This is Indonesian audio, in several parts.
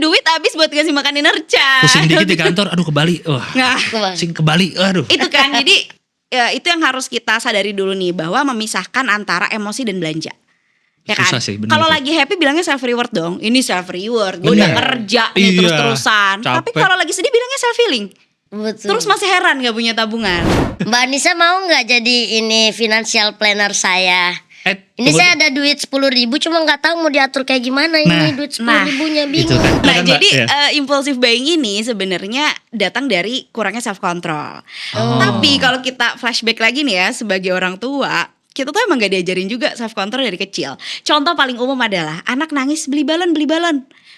duit habis buat ngasih makan Inerca. Pusing dikit di kantor, aduh ke Bali. Wah, Nah, pusing ke Bali, aduh. itu kan, jadi ya, itu yang harus kita sadari dulu nih, bahwa memisahkan antara emosi dan belanja. Ya kan? Susah sih, bener Kalau sih. lagi happy bilangnya self reward dong. Ini self reward, gue Bener. udah kerja nih Iya, terus-terusan. Tapi capek. kalau lagi sedih bilangnya self healing. Betul. Terus masih heran gak punya tabungan. Mbak Anissa mau nggak jadi ini financial planner saya? Ini tunggu. saya ada duit 10.000 cuma nggak tahu mau diatur kayak gimana Nah, ini duit 10.000-nya itu bingung. kan. Nah, Mbak, jadi ya. impulsive buying ini sebenarnya datang dari kurangnya self control. Tapi kalau kita flashback lagi nih ya, sebagai orang tua, kita tuh emang gak diajarin juga self control dari kecil. Contoh paling umum adalah anak nangis beli balon.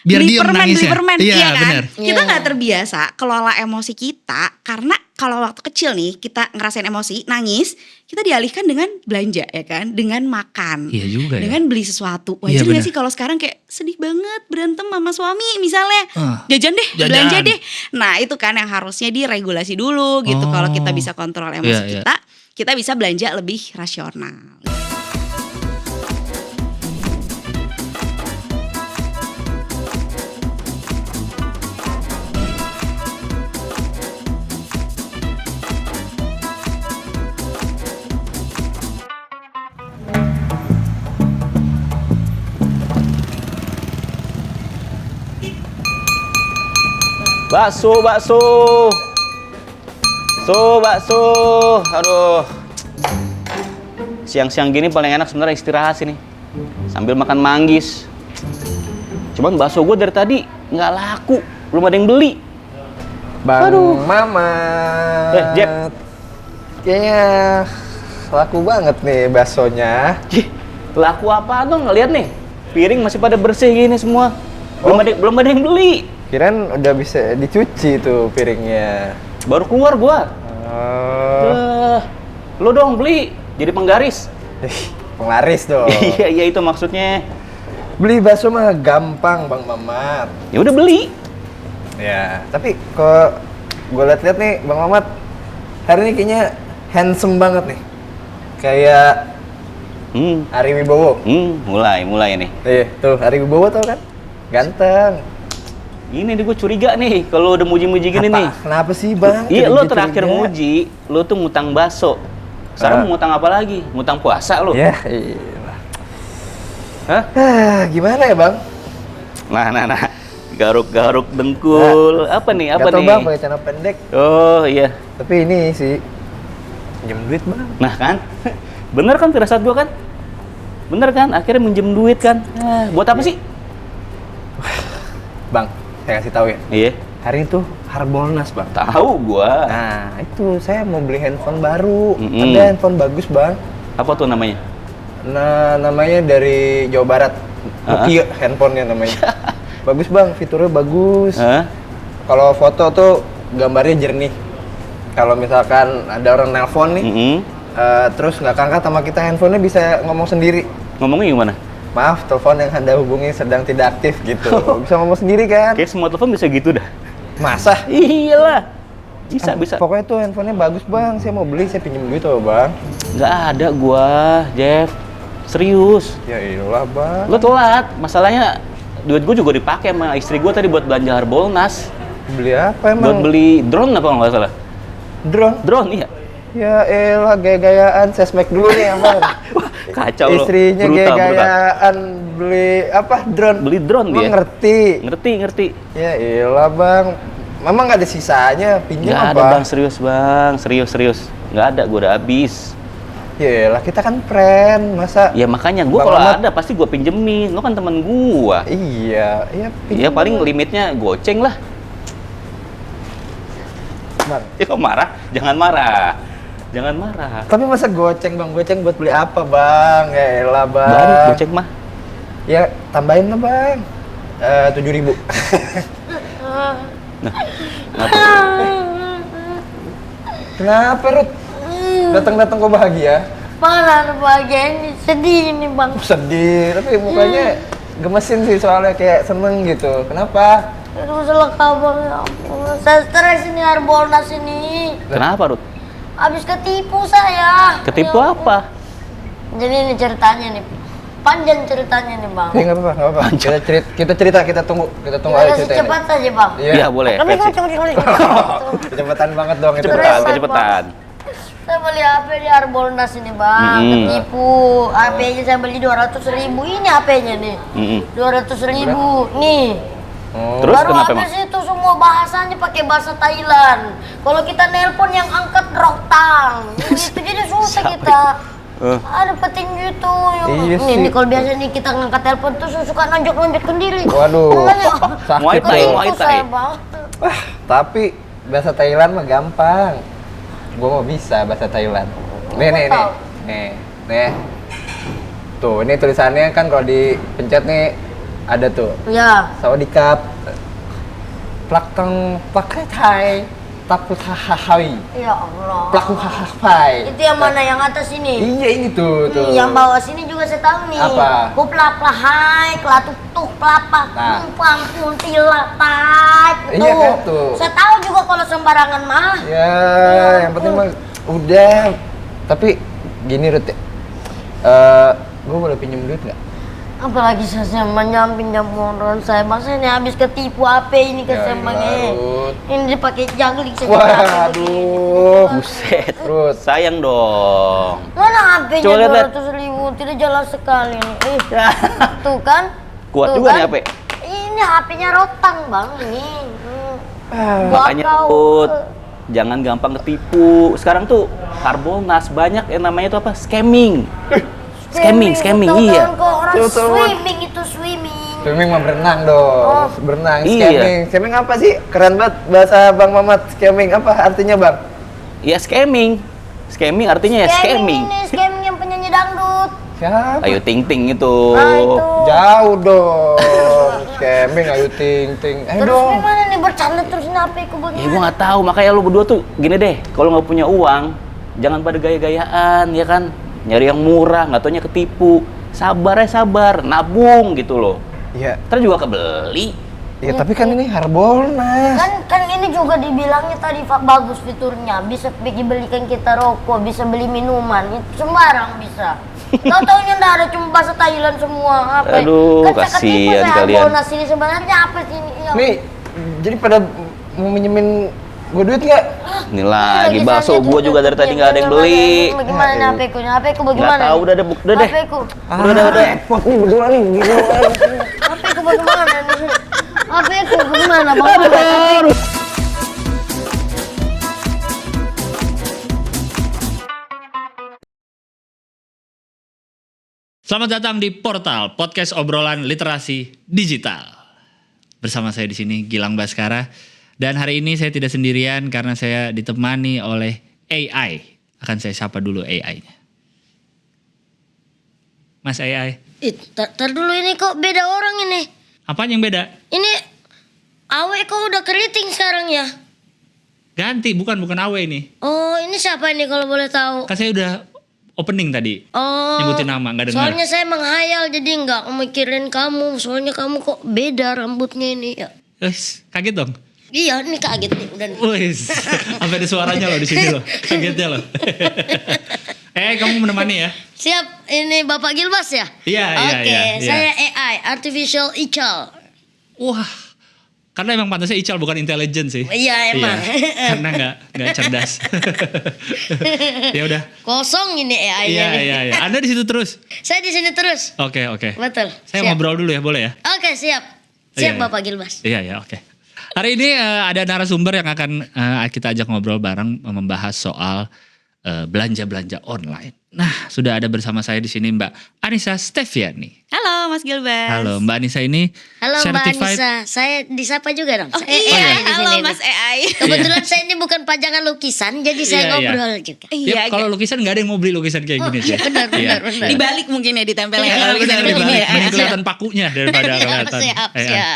Biar Beli diem permen, nangisnya. beli permen, Iya, iya kan? bener. Kita Iya. nggak terbiasa kelola emosi kita, karena kalau waktu kecil nih kita ngerasain emosi, nangis, kita dialihkan dengan belanja ya kan, dengan makan, Iya juga ya. dengan beli sesuatu. Iya, Wajar nggak bener. sih kalau sekarang kayak sedih banget berantem sama suami misalnya, jajan deh, Jajan. belanja deh. Nah itu kan yang harusnya diregulasi dulu gitu. Kalau kita bisa kontrol emosi Iya, iya. kita bisa belanja lebih rasional. Bakso. Aduh. Siang-siang gini paling enak sebenarnya istirahat sini. Sambil makan manggis. Cuman bakso gue dari tadi nggak laku. Belum ada yang beli. Bang Aduh. Mamat. Jep. Kayaknya laku banget nih baksonya. Cih, laku apa dong? Ngeliat nih. Piring masih pada bersih gini semua. Belum ada yang beli. Kirain udah bisa dicuci tuh piringnya. Baru keluar gua. Oh, Lo dong beli. Jadi penggaris. penglaris dong. Iya itu maksudnya. Beli bakso mah gampang Bang Mamat. Ya udah beli. Ya, tapi kok gue liat-liat nih Bang Mamat hari ini kayaknya handsome banget nih. Kayak Ari Wibowo. Mulai nih. Tuh Ari Wibowo tau kan? Ganteng. Ini nih gue curiga nih kalau udah muji-muji gini nih. Kenapa sih Bang? Iya, Jadi lo curiga? terakhir muji, lo tuh ngutang bakso. Sekarang mau ngutang apa lagi? Ngutang puasa lo? Ya, iya. Hah? Gimana ya Bang? Nah. Garuk-garuk dengkul. Apa nih? Gatel Bang pakai celana pendek. Oh iya. Tapi ini sih pinjam duit Bang. Nah kan? Bener kan firasat gue kan? Bener kan? Akhirnya minjem duit kan? Buat apa sih? Bang, saya kasih tahu ya. Iya. Hari itu Harbolnas Bang. Tahu gua. Nah, itu saya mau beli handphone baru. Mm-mm. Ada handphone bagus Bang. Apa tuh namanya? Nah, namanya dari Jawa Barat. Nokia handphonenya namanya. Bagus Bang, fiturnya bagus. Kalau foto tuh gambarnya jernih. Kalau misalkan ada orang nelpon nih, terus nggak keangkat sama kita, handphonenya bisa ngomong sendiri. Ngomongnya gimana? Maaf, telepon yang Anda hubungi sedang tidak aktif gitu. Bisa ngomong sendiri kan? Kayak semua telepon bisa gitu dah. Masa? Iyalah. Bisa. Pokoknya tuh handphonenya bagus Bang. Saya mau beli, saya pinjam duit tuh Bang. Nggak ada gua, Jeff. Serius. Ya iyalah Bang. Lo telat. Masalahnya duit gua juga dipakai sama istri gua tadi buat belanja Harbolnas. Beli apa emang? Buat beli drone apa kalau nggak salah? Drone? Iya. Ya elah, gaya-gayaan sesmek dulu nih Bang. Kacau lo. Istrinya gaya-gayaan beli apa? Drone. Beli drone Emang dia. ngerti. Ngerti. Ya elah Bang. Memang nggak ada sisanya, pinjam Nggak apa? ada bang, serius bang. Serius. Nggak ada, gua udah habis. Ya elah, kita kan friend, masa? Ya makanya gua Bang kalau Ahmad. ada pasti gua pinjemin. Lo kan temen gua. Iya, Ya pinjam. paling limitnya goceng lah. Bang. Ya kok marah? Jangan marah. Tapi masa goceng Bang, goceng buat beli apa Bang? Ya elah Bang. Baru goceng mah. Ya tambahin lah Bang. 7.000. Nah, kenapa? Kenapa Ruth? Datang-datang kok bahagia? Mana bahagia ini sedih ini Bang. Sedih, tapi mukanya gemesin sih soalnya kayak seneng gitu. Kenapa? Itu masalah kabar ya ampun. Saya stres ini Harbolnas ini. Kenapa, Ruth? Habis ketipu saya. Ketipu Ya ampun. apa? Jadi ini ceritanya nih. panjang ceritanya nih bang. nggak apa-apa. Kita tunggu Kita aja kasih ceritanya. cepat saja bang. Iya boleh. Kami versi. Kecepatan banget dong itu. Cepetan. Saya beli HP di Harbolnas ini bang, ketipu. HP-nya saya beli 200.000. Ini HP-nya nih, 200.000 nih. Terus Baru kenapa emang? habis itu semua bahasanya pakai bahasa Thailand. Kalau kita nelpon yang angkat roktang, gitu jadi susah kita. Ada penting gitu. Iya sih. Nih kalau biasa nih kita ngangkat telepon tuh suka nonjok sendiri. Waduh, Makanya, Muay Thai, itu Muay Thai. saya, Bang. Wah, tapi bahasa Thailand mah gampang. Gua mau bisa bahasa Thailand. Nih. Tuh, ini tulisannya kan kalau dipencet nih ada tuh. Ya. Sawadikap. Plakang pakai Thai. Takut hahai. Ya Allah. Plaku hahai. Itu yang mana yang atas ini? Iya ini tuh. Yang bawah sini juga saya tahu nih. Apa? Kuplak plahai, kelatuk pelapak, Nah. pun tilatat. Iya kan tuh. Saya tahu juga kalau sembarangan mah. Ya, yang penting mah udah. Tapi gini Ruth, gue boleh pinjam duit nggak? Apalagi saya pinjam orang saya, bang saya ini habis ketipu HP ini ke Ya saya bang iyalah, Ruth. ini dipakai jangling saya. Waduh. Buset. Ruth. Sayang dong. Mana HP-nya Coba lihat. 200.000, tidak jelas sekali nih. Tuh kan? Kuat Tuh juga kan? nih HP. Ini HP-nya rotan bang ini. Makanya Put, jangan gampang ketipu. Sekarang tuh Harbolnas banyak yang namanya itu apa? Scamming, iya. Kok orang Tuh. swimming itu swimming. Swimming mah berenang dong. Berenang. Iya. Scamming. Scamming apa sih? Keren banget bahasa Bang Mamat. Scamming apa artinya Bang? Ya scamming. Scamming artinya ya scamming. Ini scamming yang penyanyi dangdut. Siapa? Ayu Ting Ting itu. Nah itu. Jauh dong. Scamming Ayu Ting Ting. Terus Dong. gimana nih bercanda terus ini HP-ku Ya bagaimana? gua nggak tahu, makanya lu berdua tuh gini deh, kalau nggak punya uang, jangan pada gaya-gayaan, ya kan? Nyari yang murah, nggak taunya ketipu. Sabar, nabung gitu loh. Iya. Ntar juga kebeli. Ya tapi kan ini Harbolnas. Kan ini juga dibilangnya tadi bagus fiturnya, bisa belikan kita rokok, bisa beli minuman, itu sembarang bisa. Tahu-taunya nggak ada, cuma bahasa Thailand semua. Apa? Aduh, Kan saya ketipu kasihan saya kalian. Harbolnas ini sebenarnya apa sih ini? Ya. Nih, jadi pada mau minjemin gue duit nggak? Ini lagi bakso gua juga dari tadi nggak ada yang beli. Bagaimana nih HP-ku? HP-ku Nggak bagaimana? tahu, udah deh. HP-ku. Udah. Repot nih berdua nih. HP-ku bagaimana nih? HP-ku bagaimana bang? Selamat datang di Portal Podcast Obrolan Literasi Digital. Bersama saya di sini Gilang Baskara, dan hari ini saya tidak sendirian karena saya ditemani oleh AI. Akan saya sapa dulu AI-nya. Mas AI, Tar dulu ini kok beda orang ini. apaan yang beda? Ini Awe kok udah keriting sekarang ya? Ganti, bukan Awe ini. Oh ini siapa ini kalau boleh tahu? Kan saya udah opening tadi. Oh, Nyebutin nama, nggak dengar. soalnya saya menghayal jadi nggak mikirin kamu. Soalnya kamu kok beda rambutnya ini ya. Wes, kaget dong. Iya, ini kaget nih udah nih. Wes, sampai ada suaranya loh di sini loh. Kagetnya loh. Kamu menemani ya? Siap, ini Bapak Gilbas ya? Iya, iya, Oke, iya. saya AI, Artificial Ical. Wah, karena emang pantasnya Ical bukan intelijen sih. Iya, emang. Karena nggak cerdas. Ya udah. Kosong ini AI-nya nih. Iya. Anda di situ terus. Saya di sini terus. Oke. Betul. Saya siap. ngobrol dulu ya, boleh ya? Oke, siap. Iya, Siap iya. Bapak Gilbas. Iya, oke. Hari ini ada narasumber yang akan kita ajak ngobrol bareng membahas soal belanja-belanja online. Nah, sudah ada bersama saya di sini Mbak Anissa Steviani. Halo Mas Gilbert. Halo, Mbak Anissa ini Halo Mbak certified. Anissa, saya disapa juga dong. Oh Saya iya, AI di halo sini. Mas AI. Kebetulan saya ini bukan pajangan lukisan, jadi saya Iya, iya. ngobrol juga. Iya, Ya, kalau lukisan nggak ada yang mau beli lukisan kayak gini sih. Benar. dibalik mungkin ya ditempelnya Iya, kalau benar, misalnya begini dibalik. ya. Mending kelihatan pakunya daripada kelihatan. Siap. Iya.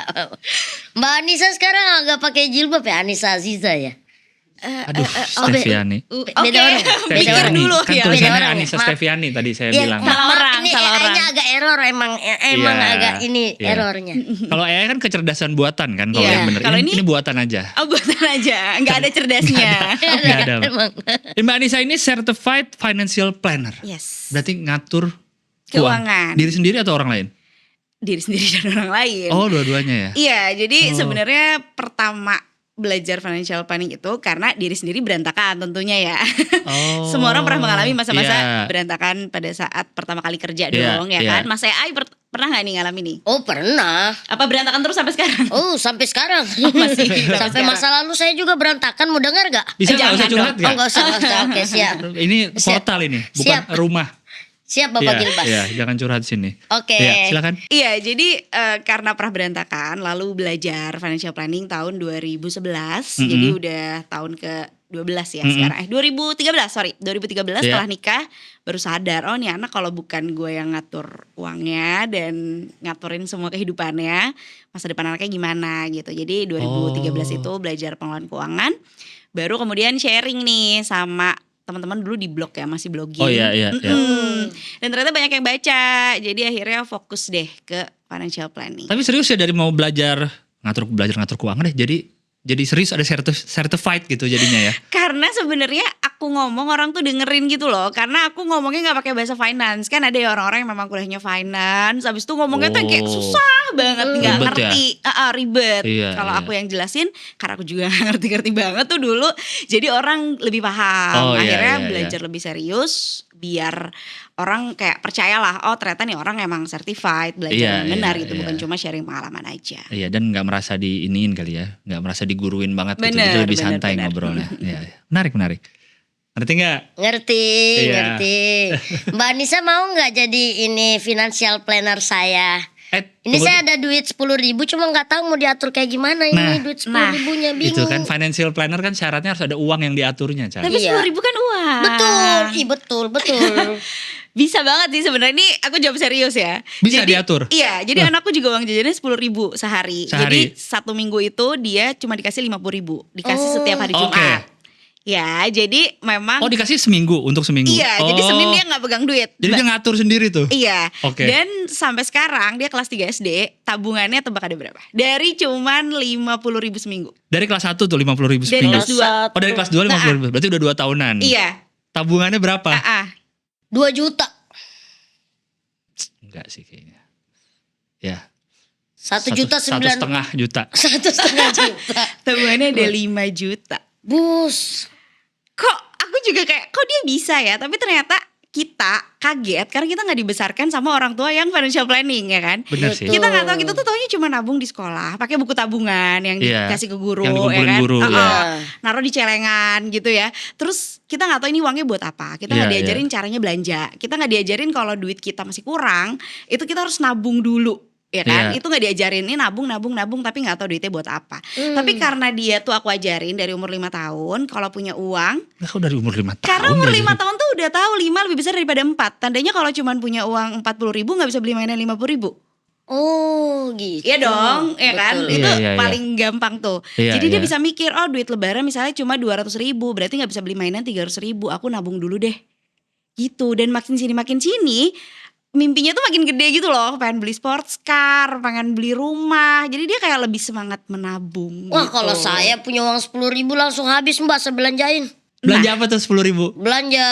Mbak Anissa sekarang agak pakai jilbab ya, Anissa Aziza ya. Aduh, Steviani. Oke, Beda orang. pikir Steviani. dulu Kan ya. tulisannya beda orang ya. Anissa Maaf. Steviani tadi saya Iya, bilang. Salah orang, ini salah AI-nya orang. agak error emang Iya. agak ini Iya. errornya. Kalau AI kan kecerdasan buatan kan kalau Iya. yang bener. Kalau Ini buatan aja. Oh buatan aja, nggak ada cerdasnya. Nggak ada. Emang. Mbak Anissa ini certified financial planner. Yes. Berarti ngatur Keuangan. Diri sendiri atau orang lain? Diri sendiri dan orang lain. Oh, dua-duanya ya. Iya, jadi Oh. sebenarnya pertama belajar financial planning itu karena diri sendiri berantakan tentunya ya. Oh. Semua orang pernah mengalami masa-masa Iya. berantakan pada saat pertama kali kerja Iya, dong ya iya. kan. Mas AI pernah gak nih ngalamin nih? Oh pernah. Apa berantakan terus sampai sekarang? Oh sampai sekarang. masih sampai sampai sekarang. masa lalu saya juga berantakan. Mau dengar gak? Bisa nggak Jangan usah curhat dong. Oh nggak? nggak usah, nggak usah. Oke siap. Ini Siap. portal ini, bukan Siap. rumah. Siap Bapak Gilbas. Iya, jangan curhat sini. Oke. Iya, silakan. Iya, jadi karena pernah berantakan lalu belajar financial planning tahun 2011. Jadi udah tahun ke-12 ya sekarang. 2013 Iya. setelah nikah baru sadar, oh nih anak kalau bukan gue yang ngatur uangnya dan ngaturin semua kehidupannya, masa depan anaknya gimana gitu. Jadi 2013 itu belajar pengelolaan keuangan. Baru kemudian sharing nih sama teman-teman dulu di blog ya, masih blogging. Oh iya, iya, iya. Dan ternyata banyak yang baca. Jadi akhirnya fokus deh ke financial planning. Tapi serius ya dari mau belajar ngatur keuangan deh. Jadi serius ada certified gitu jadinya ya. Karena sebenarnya aku ngomong orang tuh dengerin gitu loh. Karena aku ngomongnya nggak pakai bahasa finance. Kan ada ya orang-orang yang memang kuliahnya finance. Abis itu ngomongnya tuh kayak Oh. susah banget, nggak Ribet ngerti, ribet. Iya, Kalau iya. aku yang jelasin, karena aku juga nggak ngerti-ngerti banget tuh dulu. Jadi orang lebih paham. Oh, iya, Akhirnya iya, iya. belajar lebih serius, biar orang kayak percayalah. Oh ternyata nih orang emang certified, belajar Iya, yang benar iya, gitu, iya. bukan cuma sharing pengalaman aja. Iya, dan nggak merasa diiniin kali ya, nggak merasa diguruin banget gitu. Bener, Jadi lebih bener, santai bener. ngobrolnya. Iya, iya. Menarik. Ngerti nggak? Ngerti, Iya. ngerti. Mbak Anissa mau nggak jadi ini financial planner saya? Ini tunggu. saya ada duit 10.000 cuma nggak tahu mau diatur kayak gimana Nah, ini duit 10.000-nya bingung. Itu kan financial planner kan syaratnya harus ada uang yang diaturnya, Cak. Tapi Iya. 10.000 kan uang. Betul, betul, betul. Bisa banget sih sebenarnya, ini aku jawab serius ya. Bisa Jadi, diatur? Iya, jadi anakku juga uang jajannya 10.000 sehari. Sehari? Jadi 1 minggu itu dia cuma dikasih 50.000, dikasih Oh. setiap hari Oke. Jumat. Ya, jadi memang Oh, dikasih seminggu untuk seminggu. iya, jadi Senin dia nggak pegang duit. Jadi dia ngatur sendiri tuh. Iya. Oke. Dan sampai sekarang dia kelas 3 SD, tabungannya tebak ada berapa? Dari cuman 50.000 seminggu. Dari kelas 1 tuh 50.000 Dari seminggu. kelas 2. Oh, dari kelas 2 50.000. Berarti udah 2 tahunan. Iya. Tabungannya berapa? 2 juta. Enggak sih kayaknya. Ya. 1 juta 1,5 9. juta. 1,5 juta. Tabungannya ada 5 juta. Bus. Kok aku juga kayak kok dia bisa ya, tapi ternyata kita kaget karena kita nggak dibesarkan sama orang tua yang financial planning ya kan. Bener sih. Kita nggak tahu, kita tuh taunya cuma nabung di sekolah, pakai buku tabungan yang Iya, dikasih ke guru, yang dikumpulin ya kan, guru, Heeh, iya. naruh di celengan gitu ya. Terus kita nggak tahu ini uangnya buat apa. Kita nggak Iya, diajarin caranya belanja. Kita nggak diajarin kalau duit kita masih kurang, itu kita harus nabung dulu. Ya kan, Iya. itu nggak diajarin, ini nabung tapi nggak tahu duitnya buat apa. Tapi karena dia tuh aku ajarin dari umur 5 tahun, kalau punya uang, Nah, kok dari umur 5 tahun? karena umur 5 diajarin? tahun tuh udah tahu 5 lebih besar daripada 4. Tandanya kalau cuma punya uang 40.000 gak bisa beli mainan 50.000. Oh gitu. Iya dong, ya kan? Betul. Itu Iya, iya, iya. paling gampang tuh. Iya, Jadi dia iya. bisa mikir, oh duit lebaran misalnya cuma 200.000, berarti gak bisa beli mainan 300.000. Aku nabung dulu deh. Gitu, dan makin sini mimpinya tuh makin gede gitu loh. Pengen beli sports car, pengen beli rumah. Jadi dia kayak lebih semangat menabung. Wah gitu. kalau saya punya uang 10.000 langsung habis Mbak, saya belanjain. Belanja apa tuh 10.000? Belanja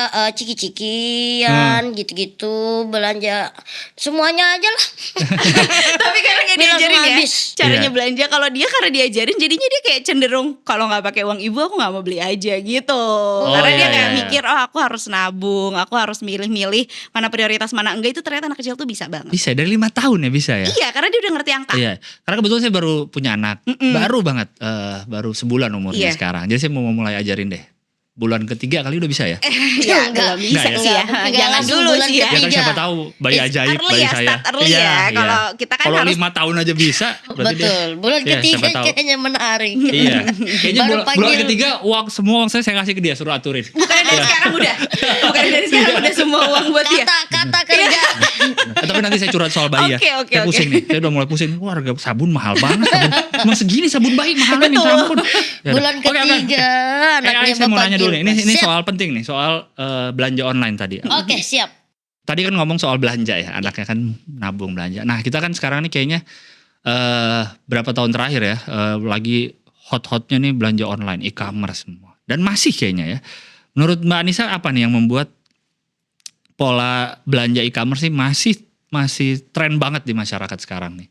ciki-cikian gitu-gitu, belanja semuanya aja lah. Tapi karena nggak Bilang diajarin ya habis. caranya Iya. belanja. Kalau dia karena diajarin, jadinya dia kayak cenderung kalau nggak pakai uang ibu aku nggak mau beli aja gitu. Karena iya, dia kayak iya, iya. mikir, oh aku harus nabung, aku harus milih-milih mana prioritas mana enggak. Itu ternyata anak kecil tuh bisa banget. Bisa dari 5 tahun ya bisa ya? Iya, karena dia udah ngerti angka. Iya, karena kebetulan saya baru punya anak, baru banget, baru sebulan umurnya Iya. sekarang. Jadi saya mau mulai ajarin deh. Bulan ketiga kali udah bisa ya? Ya, Enggak. belum bisa Enggak ya? sih ya. Enggak Jangan langsung dulu bulan sih ya. Ya kan Ketiga. siapa tahu bayi It's ajaib early bayi ya, saya. start early ya. Kalau kita kan kalau harus- 5 tahun aja bisa, berarti dia. Betul, bulan Iya, ketiga siapa tahu. kayaknya menarik. Iya, kayaknya Baru bulan panggil. ketiga semua uang saya kasih ke dia suruh aturin. Bukan dari sekarang udah. Bukan dari sekarang udah semua uang buat dia. Kata kerja. Tapi nanti saya curhat soal bayi ya. Oke, oke, Saya oke. pusing nih, saya udah mulai pusing. Wah, harga sabun mahal banget. Cuma segini sabun bayi mahalnya minta Betul. ampun. Ya udah. Bulan Oke, oke. ketiga, anaknya saya mau Bapak nanya dulu nih. Gilbas. Ini Siap. soal penting nih, soal belanja online tadi. Oke, siap. Tadi kan ngomong soal belanja ya, anaknya kan nabung belanja. Nah kita kan sekarang nih kayaknya berapa tahun terakhir ya, lagi hot-hotnya nih belanja online, e-commerce semua. Dan masih kayaknya ya. Menurut Mbak Anissa apa nih yang membuat pola belanja e-commerce sih masih tren banget di masyarakat sekarang nih.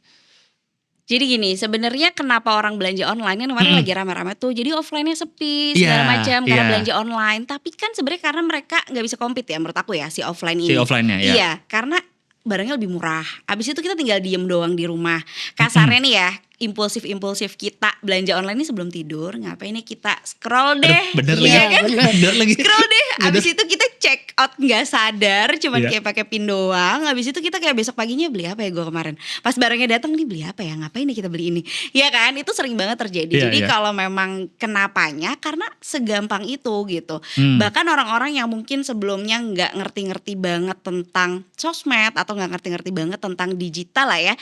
Jadi gini, sebenarnya kenapa orang belanja online kan kemarin lagi rame-rame tuh. Jadi offline-nya sepi segala Iya, macam karena iya. belanja online. Tapi kan sebenarnya karena mereka nggak bisa compete ya menurut aku ya si offline ini. Si offline-nya, ya. Iya, karena barangnya lebih murah. Abis itu kita tinggal diem doang di rumah. Kasarnya nih ya, impulsif kita belanja online ini sebelum tidur. Ngapain nih kita scroll deh. Bener Iya lagi. kan? Bener lagi. Scroll deh. Bener. Abis itu kita check out nggak sadar, cuman Iya. kayak pakai pin doang. Abis itu kita kayak besok paginya beli apa ya gue kemarin. Pas barangnya datang nih beli apa ya? Ngapain nih kita beli ini? Ya kan? Itu sering banget terjadi. Iya, Jadi iya. kalau memang kenapanya karena segampang itu gitu. Bahkan orang-orang yang mungkin sebelumnya nggak ngerti-ngerti banget tentang sosmed atau nggak ngerti-ngerti banget tentang digital lah ya,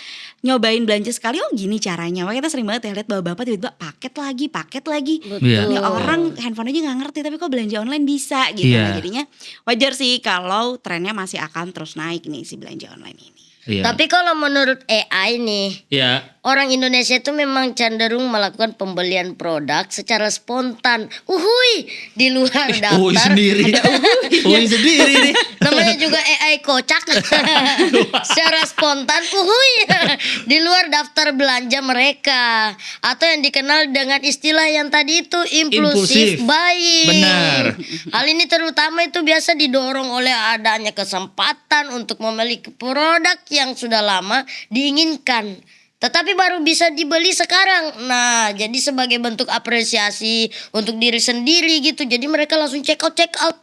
nyobain belanja sekali, oh gini caranya. Makanya kita sering banget ya lihat bapak-bapak tiba-tiba paket lagi. Iya. Ini orang handphone aja nggak ngerti tapi kok belanja online bisa gitu. Iya. Nah, jadinya wajar sih kalau trennya masih akan terus naik nih si belanja online ini. Iya. Tapi kalau menurut AI nih, Iya. orang Indonesia itu memang cenderung melakukan pembelian produk secara spontan. Uhuy, di luar daftar. Uy sendiri. Uy sendiri nih. Namanya juga AI kocak. Secara spontan, uhuy, di luar daftar belanja mereka. Atau yang dikenal dengan istilah yang tadi itu impulsif Impulsif. buying. Benar. Hal ini terutama itu biasa didorong oleh adanya kesempatan untuk memiliki produk yang sudah lama diinginkan, tetapi baru bisa dibeli sekarang. Nah, jadi sebagai bentuk apresiasi untuk diri sendiri gitu. Jadi mereka langsung check out.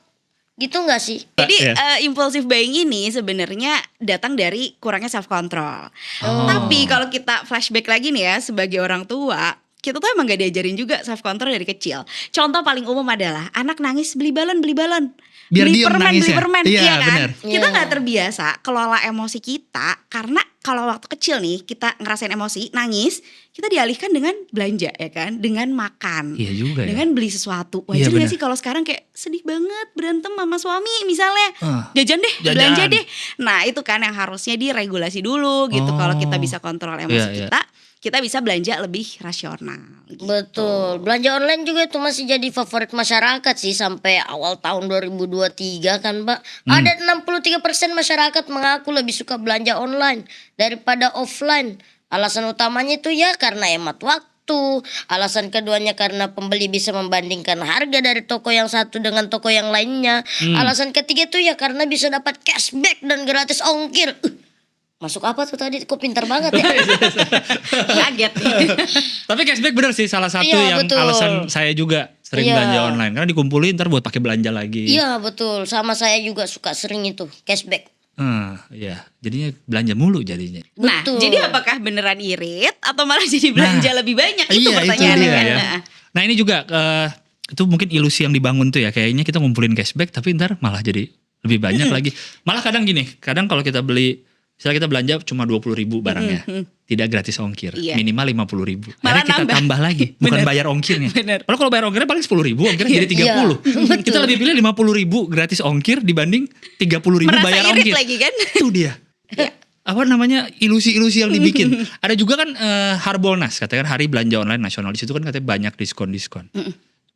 Gitu nggak sih? Jadi Iya. impulsif buying ini sebenarnya datang dari kurangnya self control. Tapi kalau kita flashback lagi nih ya sebagai orang tua, kita tuh emang gak diajarin juga self control dari kecil. Contoh paling umum adalah anak nangis beli balon. Biar Beli diem permen, nangisnya. beli permen, Iya, iya kan? bener. Kita Iya. nggak terbiasa kelola emosi kita karena kalau waktu kecil nih kita ngerasain emosi, nangis, kita dialihkan dengan belanja ya kan, dengan makan, Iya juga ya. dengan beli sesuatu. Iya, Wajar nggak bener. sih kalau sekarang kayak sedih banget berantem sama suami misalnya, jajan deh, Jajan. belanja deh. Nah itu kan yang harusnya diregulasi dulu gitu. Kalau kita Oh. bisa kontrol emosi Iya, iya. kita bisa belanja lebih rasional. Gitu. Betul. Belanja online juga itu masih jadi favorit masyarakat sih sampai awal tahun 2023 kan, Mbak. Ada 63% masyarakat mengaku lebih suka belanja online daripada offline. Alasan utamanya itu ya karena hemat waktu. Alasan keduanya karena pembeli bisa membandingkan harga dari toko yang satu dengan toko yang lainnya. Alasan ketiga itu ya karena bisa dapat cashback dan gratis ongkir. Masuk apa tuh tadi? Kok pintar banget ya? Kaget. Tapi cashback bener sih salah satu Iya, yang betul. alasan saya juga sering Iya. belanja online karena dikumpulin ntar buat pakai belanja lagi. Iya betul. Sama saya juga suka sering itu cashback. Iya. Jadinya belanja mulu jadinya. Nah, Betul. jadi apakah beneran irit atau malah jadi belanja lebih banyak? Itu Iya, pertanyaannya dia kan. ya. Nah ini juga itu mungkin ilusi yang dibangun tuh ya. Kayaknya kita ngumpulin cashback tapi ntar malah jadi lebih banyak lagi. Malah kadang gini, kadang kalau kita beli, misalnya kita belanja cuma 20.000 barangnya, tidak gratis ongkir, Iya. minimal 50.000. Malah Akhirnya kita nambah. tambah lagi, bukan Bener. bayar ongkirnya. Bener. Kalau bayar ongkirnya paling 10.000, ongkirnya jadi 30. Iya, Kita lebih pilih 50.000 gratis ongkir dibanding 30.000 Merasa bayar irit ongkir. lagi kan? Itu dia. Apa namanya ilusi-ilusi yang dibikin. Ada juga kan Harbolnas, katakan hari belanja online nasional, di situ kan katanya banyak diskon-diskon.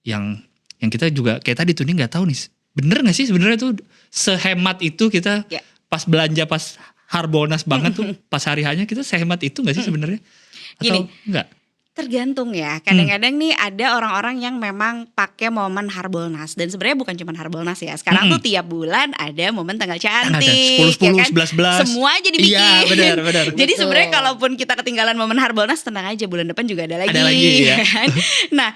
Yang kita juga kayak tadi tuh nih nggak tahu nih, bener nggak sih sebenarnya tuh sehemat itu kita Ya. pas belanja pas Harbolnas banget tuh pas hari hanya kita sehemat itu nggak sih sebenarnya? Atau Gini. enggak? Tergantung ya. Kadang-kadang nih ada orang-orang yang memang pakai momen Harbolnas dan sebenarnya bukan cuma Harbolnas ya. Sekarang tuh tiap bulan ada momen tanggal cantik, 10-10, ya kan? 11-11. Semua jadi bikin. Iya, benar. Jadi Betul. sebenarnya kalaupun kita ketinggalan momen Harbolnas, tenang aja bulan depan juga ada lagi. Ada lagi, ya. kan? Nah,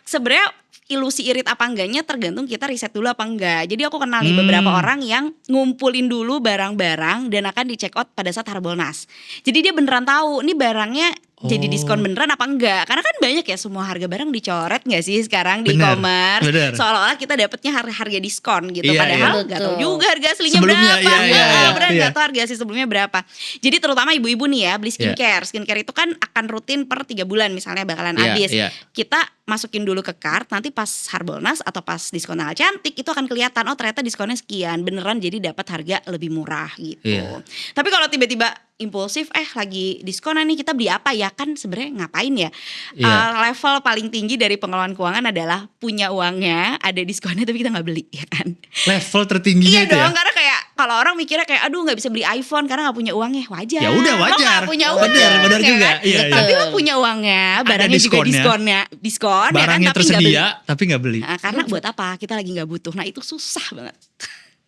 sebenarnya ilusi irit apa enggaknya tergantung kita riset dulu apa enggak. Jadi aku kenal nih beberapa orang yang ngumpulin dulu barang-barang dan akan di check out pada saat Harbolnas. Jadi dia beneran tahu nih barangnya jadi diskon beneran apa enggak. Karena kan banyak ya semua harga barang dicoret gak sih sekarang di Bener, e-commerce. bener. Seolah-olah kita dapetnya harga diskon gitu. Iya, Padahal iya. gak tahu Betul. juga harga aslinya Sebelumnya, berapa. iya, Beneran iya. gak tahu harga asli sebelumnya berapa. Jadi terutama ibu-ibu nih ya beli skincare. Skincare itu kan akan rutin per 3 bulan misalnya bakalan Iya, habis. iya. Kita masukin dulu ke cart, nanti pas Harbolnas atau pas diskon tanggal cantik itu akan kelihatan oh ternyata diskonnya sekian, beneran jadi dapat harga lebih murah gitu. Iya. Tapi kalau tiba-tiba impulsif, lagi diskonan nih kita beli apa ya, kan sebenarnya ngapain ya? Iya. Level paling tinggi dari pengelolaan keuangan adalah punya uangnya, ada diskonnya tapi kita nggak beli, ya kan? Level tertingginya Iya itu ya. dong, karena kayak kalau orang mikirnya kayak aduh nggak bisa beli iPhone karena nggak punya uangnya, wajar. Ya udah, Lo wajar. nggak punya uang, Benar ya juga. kan? Iya, iya. Tapi lo punya uangnya, barangnya juga diskon, Barangnya ya kan? Tapi nggak beli. tersedia tapi nggak beli. Nah, karena buat apa? Kita lagi nggak butuh. Nah itu susah banget.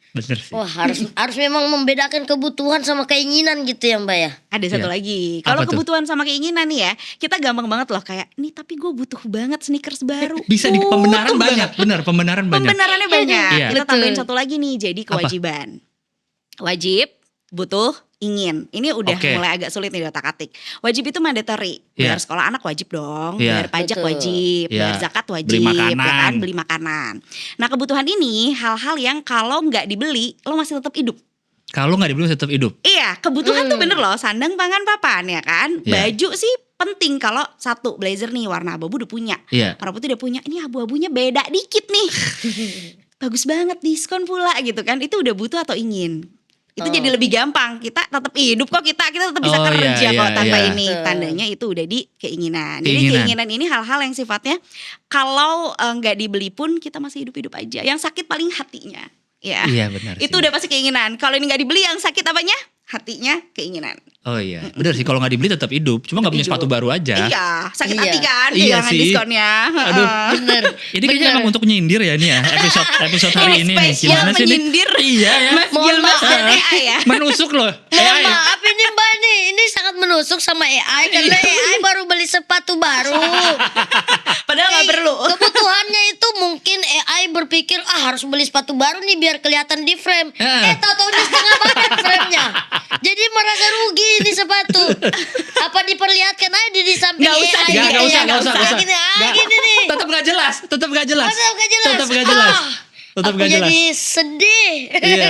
Bener sih. Wah, harus memang membedakan kebutuhan sama keinginan gitu ya Mbak ya. Ada satu Iya. lagi. Kalau Apa tuh? kebutuhan sama keinginan nih ya, kita gampang banget loh kayak, nih tapi gue butuh banget sneakers baru. Bisa di pembenaran Butuh banyak, benar, pembenaran banyak. Pembenarannya banyak. Iya. Kita Betul. tambahin satu lagi nih, jadi kewajiban. Wajib, butuh, ingin. Ini udah Oke. mulai agak sulit nih otak-atik. Wajib itu mandatory. Iya. Bayar sekolah anak wajib dong. Iya. Bayar pajak Betul. wajib. Iya. Bayar zakat wajib. Beli makanan. Ya kan? Beli makanan. Nah kebutuhan ini hal-hal yang kalau nggak dibeli, lo masih tetap hidup. Kalau nggak dibeli tetap hidup. Iya, kebutuhan tuh bener loh, sandang pangan papan ya kan. Iya. Baju sih penting kalau satu blazer nih warna abu-abu udah punya. Iya. Warna putih udah punya, ini abu-abunya beda dikit nih. Bagus banget, diskon pula gitu kan. Itu udah butuh atau ingin. Itu jadi lebih gampang. Kita tetap hidup kok, kita tetap bisa Oh, kerja iya, kok iya, tanpa iya. ini. Betul. Tandanya itu udah di keinginan. Jadi Keinginan. keinginan ini hal-hal yang sifatnya kalau nggak dibeli pun kita masih hidup-hidup aja. Yang sakit paling hatinya. Ya. Iya benar. Itu sih. udah pasti keinginan. Kalau ini nggak dibeli yang sakit apanya? Hatinya keinginan. Oh iya, benar sih. Kalau nggak dibeli tetap hidup. Cuma nggak punya Hidup. sepatu baru aja. Iya, sakit Iya. hati kan Iya kehilangan sih. diskonnya. Aduh. Bener. Ini kayaknya emang untuk nyindir ya ini ya episode hari ini nih. Spesial Gimana sih ini? menyindir Iya ya. Mas Mohon Gilmas maaf. dan AI ya. Menusuk loh. Mohon AI. maaf ini Mbak nih, ini sangat menusuk sama AI karena AI baru beli sepatu baru. Padahal nggak perlu. Kebutuhannya itu mungkin AI berpikir harus beli sepatu baru nih biar kelihatan di frame. Tahu-tahu di setengah badan frame-nya. Jadi merasa rugi ini sepatu. Apa diperlihatkan aja di samping Nggak usah, AI? Nggak usah. Gini, Nggak. gini nih. Tetap nggak jelas. Tetap nggak jelas. Tetap nggak jelas. Tetap nggak jelas. Tetap Aku nggak jelas. jadi sedih. Iya.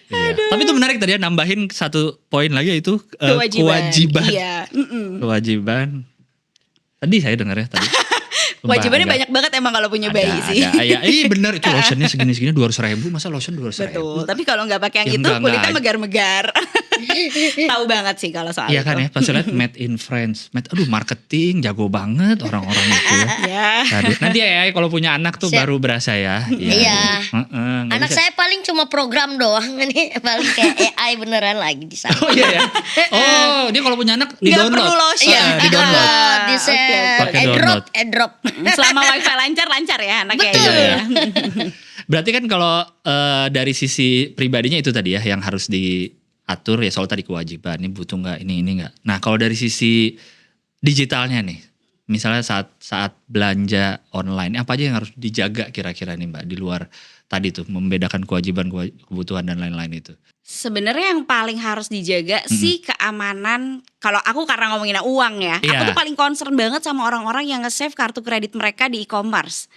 Iya. Tapi itu menarik tadi ya, nambahin satu poin lagi yaitu kewajiban. Iya. Kewajiban. Tadi saya dengar ya tadi. Kewajibannya Ada. banyak banget emang kalau punya bayi sih. Iya, bener itu lotionnya segini-segini 200.000, masa lotion 200.000? Betul. Tapi kalau nggak pakai yang Ya, itu enggak kulitnya megar-megar. Tahu banget sih kalau soal Iya itu. kan ya, pas lihat made in France. Aduh marketing jago banget orang-orang itu ya. Ya. Aduh, nanti AI kalau punya anak tuh Siap. baru berasa ya. Iya. Heeh, nggak Anak bisa. saya paling cuma program doang nih, paling kayak AI beneran lagi di sana. Oh iya ya. Oh, dia kalau punya anak di Nggak download. perlu lotion. Iya, di download. di set, Pakai airdrop, airdrop. Selama wifi lancar ya anaknya. Betul. Gitu ya. Berarti kan kalau dari sisi pribadinya itu tadi ya yang harus diatur ya soal tadi kewajiban. Ini butuh nggak, ini nggak. Nah kalau dari sisi digitalnya nih, misalnya saat belanja online, apa aja yang harus dijaga kira-kira nih Mbak di luar tadi tuh membedakan kewajiban, kebutuhan dan lain-lain itu. Sebenarnya yang paling harus dijaga sih keamanan. Kalau aku karena ngomongin uang ya, Iya. aku tuh paling concern banget sama orang-orang yang nge-save kartu kredit mereka di e-commerce.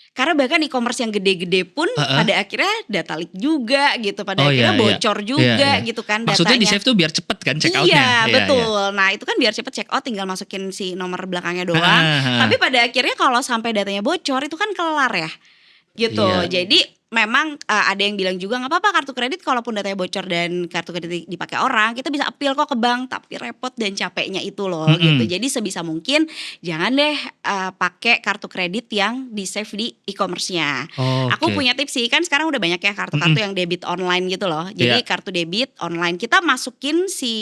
Karena bahkan e-commerce yang gede-gede pun pada akhirnya data leak juga gitu, pada akhirnya bocor juga gitu kan Maksudnya datanya. di save tuh biar cepet kan check outnya. Iya betul. Nah itu kan biar cepet check out, tinggal masukin si nomor belakangnya doang. Tapi pada akhirnya kalau sampai datanya bocor itu kan kelar ya, gitu. Iya. Jadi memang ada yang bilang juga nggak apa-apa kartu kredit kalaupun datanya bocor dan kartu kredit dipakai orang, kita bisa appeal kok ke bank, tapi repot dan capeknya itu loh gitu. Jadi sebisa mungkin jangan deh pakai kartu kredit yang di save di e-commerce-nya. Aku punya tips sih, kan sekarang udah banyak ya kartu-kartu yang debit online gitu loh. Jadi kartu debit online kita masukin si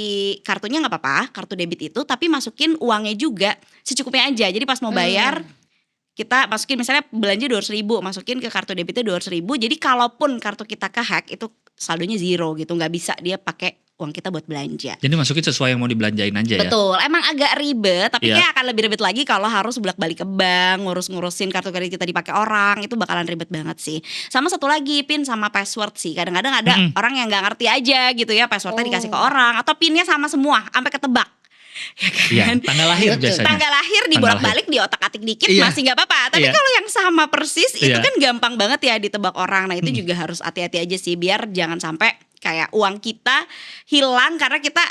kartunya nggak apa-apa, kartu debit itu, tapi masukin uangnya juga secukupnya aja. Jadi pas mau bayar kita masukin misalnya belanja 200.000, masukin ke kartu debitnya 200.000. Jadi kalaupun kartu kita kehack itu saldonya zero gitu, nggak bisa dia pakai uang kita buat belanja. Jadi masukin sesuai yang mau dibelanjain aja ya. Betul, emang agak ribet, tapi Iya. kayak akan lebih ribet lagi kalau harus bolak-balik ke bank, ngurus-ngurusin kartu kredit kita dipakai orang, itu bakalan ribet banget sih. Sama satu lagi, PIN sama password sih. Kadang-kadang ada orang yang nggak ngerti aja gitu ya, passwordnya dikasih ke orang atau PIN-nya sama semua, sampai ketebak. Ya kan? Iya, tanggal lahir Betul. biasanya. Tanggal lahir dibolak-balik di otak-atik dikit Iya. masih nggak apa-apa. Tapi Iya. kalau yang sama persis itu Iya. kan gampang banget ya ditebak orang. Nah itu juga harus hati-hati aja sih biar jangan sampai kayak uang kita hilang karena kita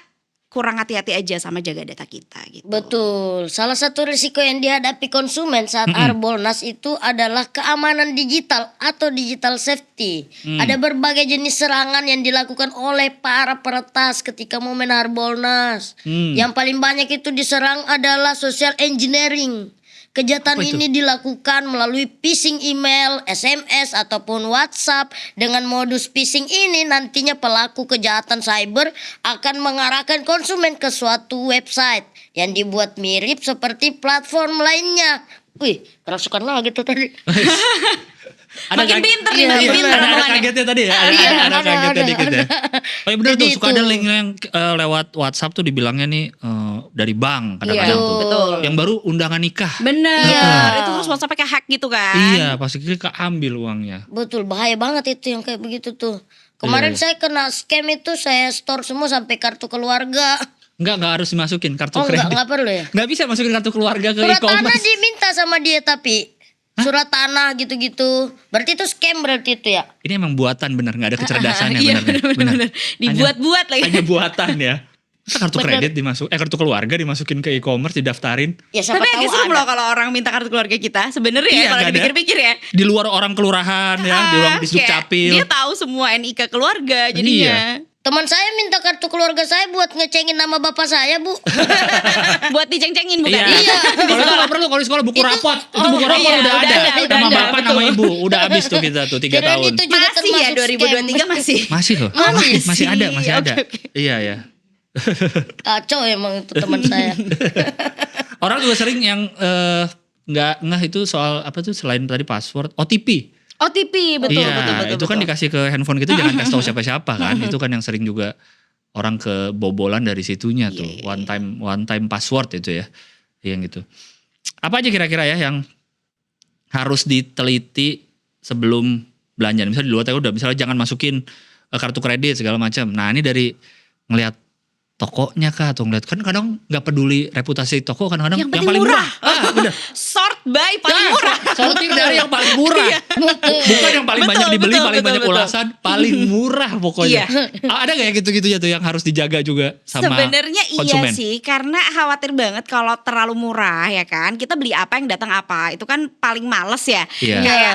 kurang hati-hati aja sama jaga data kita gitu. Betul. Salah satu risiko yang dihadapi konsumen saat Harbolnas itu adalah keamanan digital atau digital safety. Ada berbagai jenis serangan yang dilakukan oleh para peretas ketika momen Harbolnas. Yang paling banyak itu diserang adalah social engineering. Kejahatan ini dilakukan melalui phishing email, SMS, ataupun WhatsApp. Dengan modus phishing ini nantinya pelaku kejahatan cyber akan mengarahkan konsumen ke suatu website yang dibuat mirip seperti platform lainnya. Wih, kerasukan lagi tuh tadi. Makin pinter nih, makin pinter ada omongannya. kagetnya tadi ya. Ada kagetnya dikit ya. Oh iya benar tuh, suka ada link yang lewat WhatsApp tuh dibilangnya nih dari bank kadang-kadang tuh. Betul. Yang baru undangan nikah. Bener, itu terus WhatsApp kayak hack gitu kan. Iya, pasti keambil uangnya. Betul, bahaya banget itu yang kayak begitu tuh. Kemarin saya kena scam itu, saya store semua sampai kartu keluarga. Enggak harus dimasukin kartu Oh kredit. enggak perlu ya? Enggak bisa masukin kartu keluarga ke Surat tanah e-commerce. diminta sama dia tapi. Surat tanah gitu-gitu. Berarti itu scam berarti itu ya? Ini emang buatan bener, nggak ada kecerdasannya Iya, bener. bener. Dibuat-buat lagi. Hanya buatan ya. Masa kartu kredit kartu keluarga dimasukin ke e-commerce, didaftarin. Ya siapa Tapi tahu agak serem ada. loh kalau orang minta kartu keluarga kita. Sebenarnya Iya, ya kalau nggak ada. dipikir-pikir ya. Di luar orang kelurahan ya, di ruang disduk Kayak capil. Dia tahu semua NIK keluarga jadinya. Teman saya minta kartu keluarga saya buat ngecengin nama bapak saya, Bu. Buat diceng-cengin bukan? Iya. Kalau itu nggak perlu, kalau di sekolah buku rapot. Itu buku rapot iya, udah udah ada. ada, Nama udah bapak, ada, nama ibu. Udah habis tuh kita tuh 3 Kirain tahun. itu juga Masih ya termasuk 2023 masih. Masih loh. Masih ada, masih ada. Oke. Iya ya. Kacau emang itu teman saya. Orang juga sering yang nggak ngeh itu soal apa tuh, selain tadi password, OTP. OTP betul Iya, betul. itu kan dikasih ke handphone kita, jangan kasih tahu siapa-siapa kan. Itu kan yang sering juga orang kebobolan dari situnya tuh. One time password itu ya. Yang gitu. Apa aja kira-kira ya yang harus diteliti sebelum belanja? Misalnya di luar udah, misalnya jangan masukin kartu kredit segala macam. Nah, ini dari ngelihat tokonya kah, atau ngeliat, kan kadang nggak peduli reputasi toko, kadang-kadang Yang penting murah. Bener. Sort by paling murah. Sortir dari yang paling murah. Bukan yang paling banyak dibeli, paling banyak ulasan, paling murah pokoknya. Ada gak ya gitu-gitu ya tuh yang harus dijaga juga sama Sebenarnya konsumen? iya sih, karena khawatir banget kalau terlalu murah ya kan. Kita beli apa yang datang apa, itu kan paling males ya. Iya. Kayak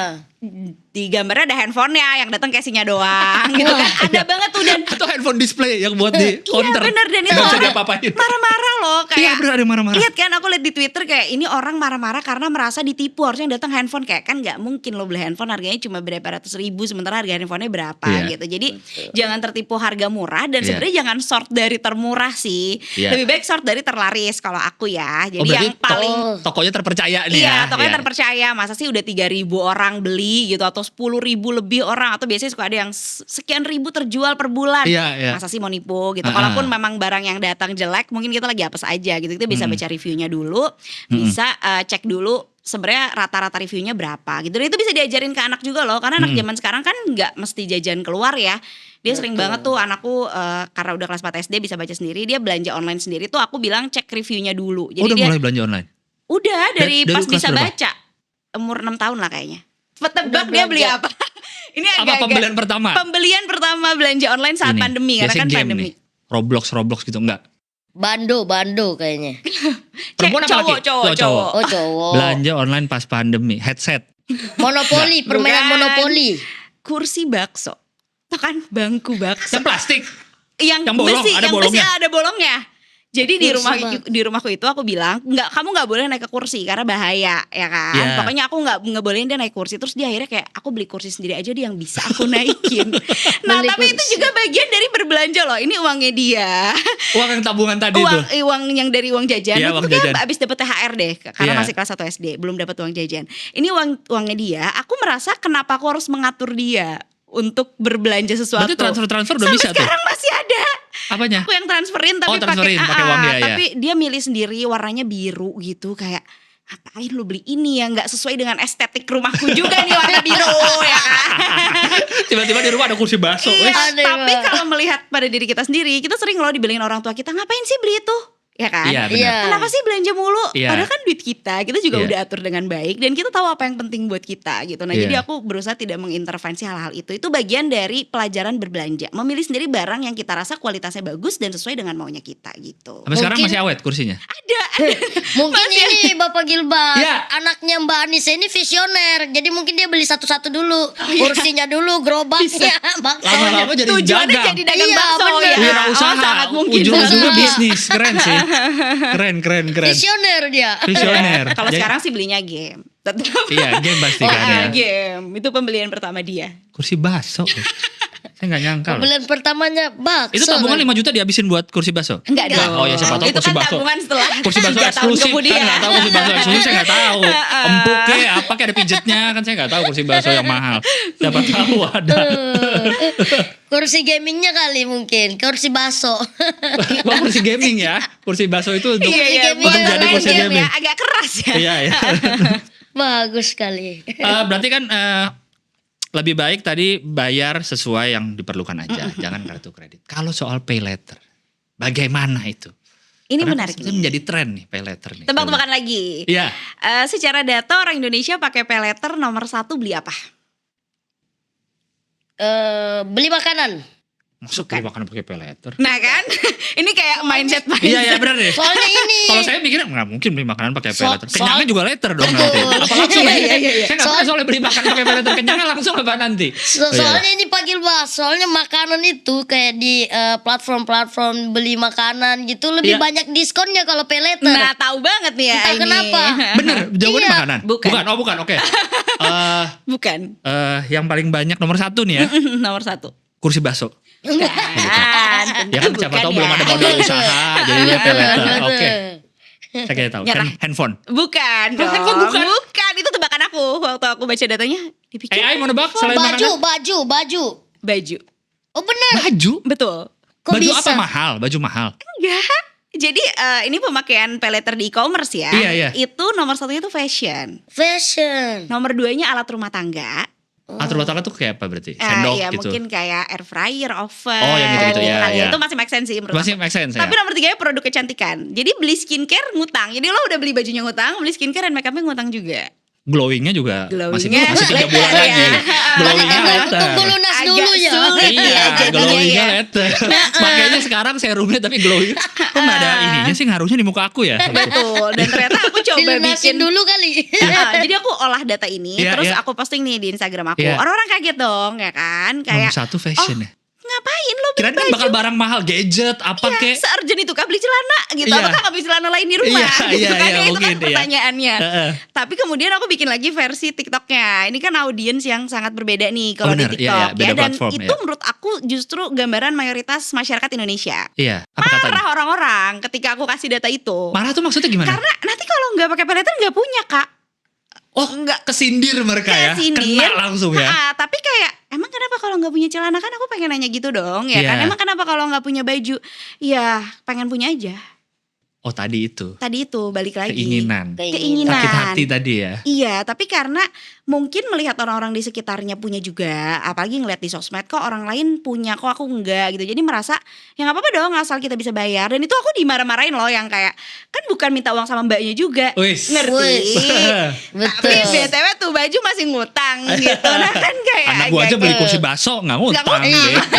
di gambarnya ada handphonenya, yang datang casingnya doang gitu kan. Ada banget tuh dan Atau handphone display yang buat di counter. Iya bener, dan itu Nggak bisa orang diapa-apain. marah-marah loh. Iya Kayak bener, ada yang marah-marah. lihat kan, aku lihat di Twitter kayak ini orang marah-marah karena merasa ditipu. Harusnya yang datang handphone, kayak kan nggak mungkin lo beli handphone harganya cuma berapa ratus ribu, sementara harga handphonenya berapa Iya. gitu. Jadi jangan tertipu harga murah, dan Iya. sebenarnya jangan sort dari termurah sih. Iya. Lebih baik sort dari terlaris kalau aku ya. Jadi berarti yang paling tokonya terpercaya nih iya, ya. tokonya Iya. terpercaya. Masa sih udah 3.000 orang beli gitu, atau 10.000 lebih orang, atau biasanya suka ada yang sekian ribu terjual per bulan. Iya, iya. Masa sih mau nipu gitu. Kalaupun memang barang yang datang jelek, mungkin kita lagi apes aja gitu. Kita bisa baca reviewnya dulu, bisa cek dulu sebenarnya rata-rata reviewnya berapa gitu. Dan itu bisa diajarin ke anak juga loh, karena anak zaman sekarang kan nggak mesti jajan keluar ya. Dia sering banget tuh anakku karena udah kelas 4 SD bisa baca sendiri, dia belanja online sendiri tuh aku bilang cek reviewnya dulu. Jadi udah dia mulai belanja online? udah dari Dari pas kelas bisa berapa? baca umur 6 tahun lah kayaknya. Tebak dia beli apa? Ini Apa agak-agak pembelian pertama? Pembelian pertama belanja online saat Ini, pandemi, karena biasanya kan game pandemi. nih. Roblox gitu enggak? Bando kayaknya. Perempuan apa laki? Cowok. Oh cowok. Belanja online pas pandemi, headset. Monopoli, permainan Bukan. monopoli. Kursi bakso. Tuh kan bangku bakso. Yang plastik. Yang bolong, besi, ada yang besi bolongnya. ada bolongnya. Jadi di Kursi rumahku itu aku bilang, kamu nggak boleh naik ke kursi karena bahaya ya kan. Yeah. Pokoknya aku nggak bolehin dia naik kursi. Terus dia akhirnya kayak aku beli kursi sendiri aja deh yang bisa aku naikin. Nah Beli tapi itu kursi. juga bagian dari berbelanja loh. Ini uangnya dia. Uang yang tabungan tadi tuh. Uang yang dari uang jajan. Iya, Itu uang dia jajan. abis dapet THR deh, karena Iya. masih kelas 1 SD, belum dapat uang jajan. Ini uangnya dia. Aku merasa kenapa aku harus mengatur dia untuk berbelanja sesuatu. Berarti transfer udah Sampai bisa tuh. sekarang masih ada. Apanya? Aku yang transferin tapi transferin, pakai uang dia, ya. tapi dia milih sendiri, warnanya biru gitu, kayak ngapain lu beli ini ya, nggak sesuai dengan estetik rumahku juga nih warna biru ya kan. Tiba-tiba di rumah ada kursi bakso. Iya, Aneh tapi banget. kalau melihat pada diri kita sendiri, kita sering loh dibeliin orang tua kita, ngapain sih beli itu? ya kan? Iya, benar. Iya. Kenapa sih belanja mulu? Iya. Padahal kan duit kita juga Iya. udah atur dengan baik dan kita tahu apa yang penting buat kita gitu. Nah, Iya. jadi aku berusaha tidak mengintervensi hal-hal itu. Itu bagian dari pelajaran berbelanja. Memilih sendiri barang yang kita rasa kualitasnya bagus dan sesuai dengan maunya kita gitu. Sampai sekarang Mungkin- masih awet kursinya. Ada. Mungkin ini Bapak Gilbas, Ya. anaknya Mbak Anissa ini visioner. Jadi mungkin dia beli satu-satu dulu, kursinya dulu, gerobaknya, baksonya. Lama-lama jadi Tujuannya dagang. jadi dagang Iya, bakso bener. ya. Wirausaha, Oh, sangat mungkin. ujung-ujungnya Usaha. bisnis, keren sih. Keren. Visioner dia. Visioner. Kalau Jadi- sekarang sih belinya game. Tetap. Iya, game pasti kan ya. Game. Itu pembelian pertama dia. Kursi baso. Saya nggak nyangka loh. Pembelian pertamanya bakso. Itu tabungan kan? 5 juta dihabisin buat kursi baso? Enggak dong. Oh ya siapa tahu Itu kursi kan baso. tabungan setelah Kursi baso 3 tahun eksklusif kemudian. kan nggak tahu kursi baso eksklusif saya nggak tahu. Empuk apa kayak ada pijetnya kan saya nggak tahu kursi baso yang mahal. Siapa tahu ada. Kursi gamingnya kali mungkin, kursi baso. Wah, kursi gaming ya. Kursi baso itu untuk Iya, gaming, untuk jadi main kursi game gaming. ya, agak keras ya. Iya ya. Bagus sekali. Berarti kan lebih baik tadi bayar sesuai yang diperlukan aja, jangan kartu kredit. Kalau soal pay letter, bagaimana itu? Ini Karena menarik ini nih. menjadi tren nih pay letter nih. Tebak-tebakan lagi. Iya. Secara data orang Indonesia pakai pay letter nomor 1 beli apa? Beli makanan. Masuk beli makanan pakai pay letter. Nah kan, ini kayak mindset. Iya benar deh. Soalnya ini. Kalau saya mikirnya nggak mungkin beli makanan pakai pay So- letter. Kenyangnya soal- juga letter dong Betul. nanti. Apa langsung ya? Iya. Saya nggak pernah soalnya beli makanan pakai pay letter. Kenyangnya langsung apa nanti? Oh, iya. Soalnya ini Pak Gilbas, soalnya makanan itu kayak di platform-platform beli makanan gitu lebih Iya. banyak diskonnya kalau pay letter. Nah, tahu banget nih ya Entah ini. kenapa. Bener, jawabannya Iya. makanan. Bukan. Oh bukan. Oke. Bukan. Yang paling banyak nomor 1 nih ya, Nomor 1. kursi baso. Bukan. Ya kan siapa tahu belum ada modal usaha, jadi dia pay letter. Oke. Saya kayak tahu. Nyerah. Handphone. Bukan dong. Handphone bukan. Bukan, itu tebakan aku. Waktu aku baca datanya, dipikir AI mau nebak selain Baju, makanan? baju. baju. Oh benar. Baju? Betul. Kok Baju bisa? apa mahal? Baju mahal. Enggak. Jadi ini pemakaian pay letter di e-commerce ya. Iya. Itu nomor 1-nya itu fashion. Fashion. Nomor 2-nya alat rumah tangga. Atur letaknya tuh kayak apa berarti? Sendok Iya, gitu. mungkin kayak air fryer, oven. Oh, yang gitu-gitu, ya, kali ya. Itu masih make sense sih menurut Masih aku. make sense ya. Tapi nomor 3-nya produk kecantikan. Jadi beli skincare ngutang. Jadi lo udah beli bajunya ngutang, beli skincare dan make upnya ngutang juga. Glowingnya juga Glowingnya masih 3 letter bulan ya. lagi. Glowingnya letter. Tunggu lunas Agak dulu ya. sulit. Iya, jadinya glowingnya ya. letter. Makanya sekarang serumnya tapi glowing. Kok nggak ada ininya sih ngaruhnya di muka aku ya? Betul. Dan ternyata aku coba Dilunasin bikin dulu kali. Jadi aku olah data ini, Iya, terus iya. aku posting nih di Instagram aku. Iya. Orang-orang kaget dong, ya kan? Nomor Kayak 1 fashion ya. ngapain lo beli Kirain kan baju? bakal barang mahal, gadget, apa Iya, kek. se-urgent itu kah beli celana gitu? Iya. Apakah nggak beli celana lain di rumah? Iya, gitu iya, kan? iya, Itu mungkin, kan iya. pertanyaannya. Heeh. Tapi kemudian aku bikin lagi versi TikToknya. Ini kan audiens yang sangat berbeda nih kalau di benar, iya, TikTok iya, beda ya. Dan platform, itu iya. menurut aku justru gambaran mayoritas masyarakat Indonesia. Iya, apa katanya? Marah orang-orang ketika aku kasih data itu. Marah tuh maksudnya gimana? Karena nanti kalau nggak pakai pay letter nggak punya kak. Oh, Nggak. kesindir mereka ya. Sindir. Kena langsung ya. Tapi kayak emang kenapa kalau nggak punya celana, kan aku pengen nanya gitu dong ya Iya. kan. Emang kenapa kalau nggak punya baju? Ya pengen punya aja. Oh, tadi itu. Tadi itu balik lagi. Keinginan. Keinginan. Sakit hati tadi ya. Iya, tapi karena mungkin melihat orang-orang di sekitarnya punya juga, apalagi ngeliat di sosmed kok orang lain punya, kok aku enggak gitu. Jadi merasa ya nggak apa-apa dong asal kita bisa bayar. Dan itu aku dimarah-marahin loh yang kayak kan bukan minta uang sama mbaknya juga. Wis. Ngerti? Tapi Betul. BTW tuh baju masih ngutang gitu. Nah kan kayak Anak gua aja agak- beli kursi baso nggak ngutang ngutang. gitu.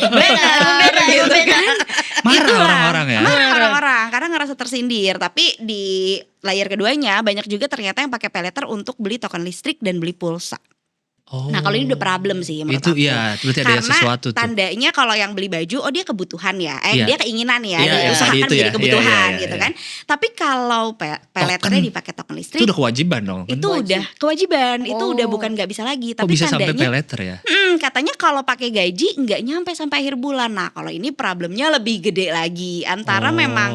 Benar, gitu kan. Marah Itulah, orang-orang ya. Marah orang-orang karena ngerasa tersindir. Tapi di layar keduanya banyak juga ternyata yang pakai pay letter untuk beli token listrik dan beli pulsa. Oh. Nah kalau ini udah problem sih menurut Itu aku. iya, berarti ada Karena sesuatu tuh. tandanya kalau yang beli baju, oh dia kebutuhan ya, Iya. dia keinginan ya, Iya, yang diusahakan tadi itu menjadi ya. kebutuhan Iya, gitu iya. kan. Tapi kalau pay letternya dipakai token listrik, Itu udah kewajiban dong. itu udah kewajiban, itu udah bukan nggak bisa lagi. Kok Tapi bisa sampai tandanya pay letter ya? katanya kalau pakai gaji nggak nyampe sampai akhir bulan. Nah kalau ini problemnya lebih gede lagi. Antara memang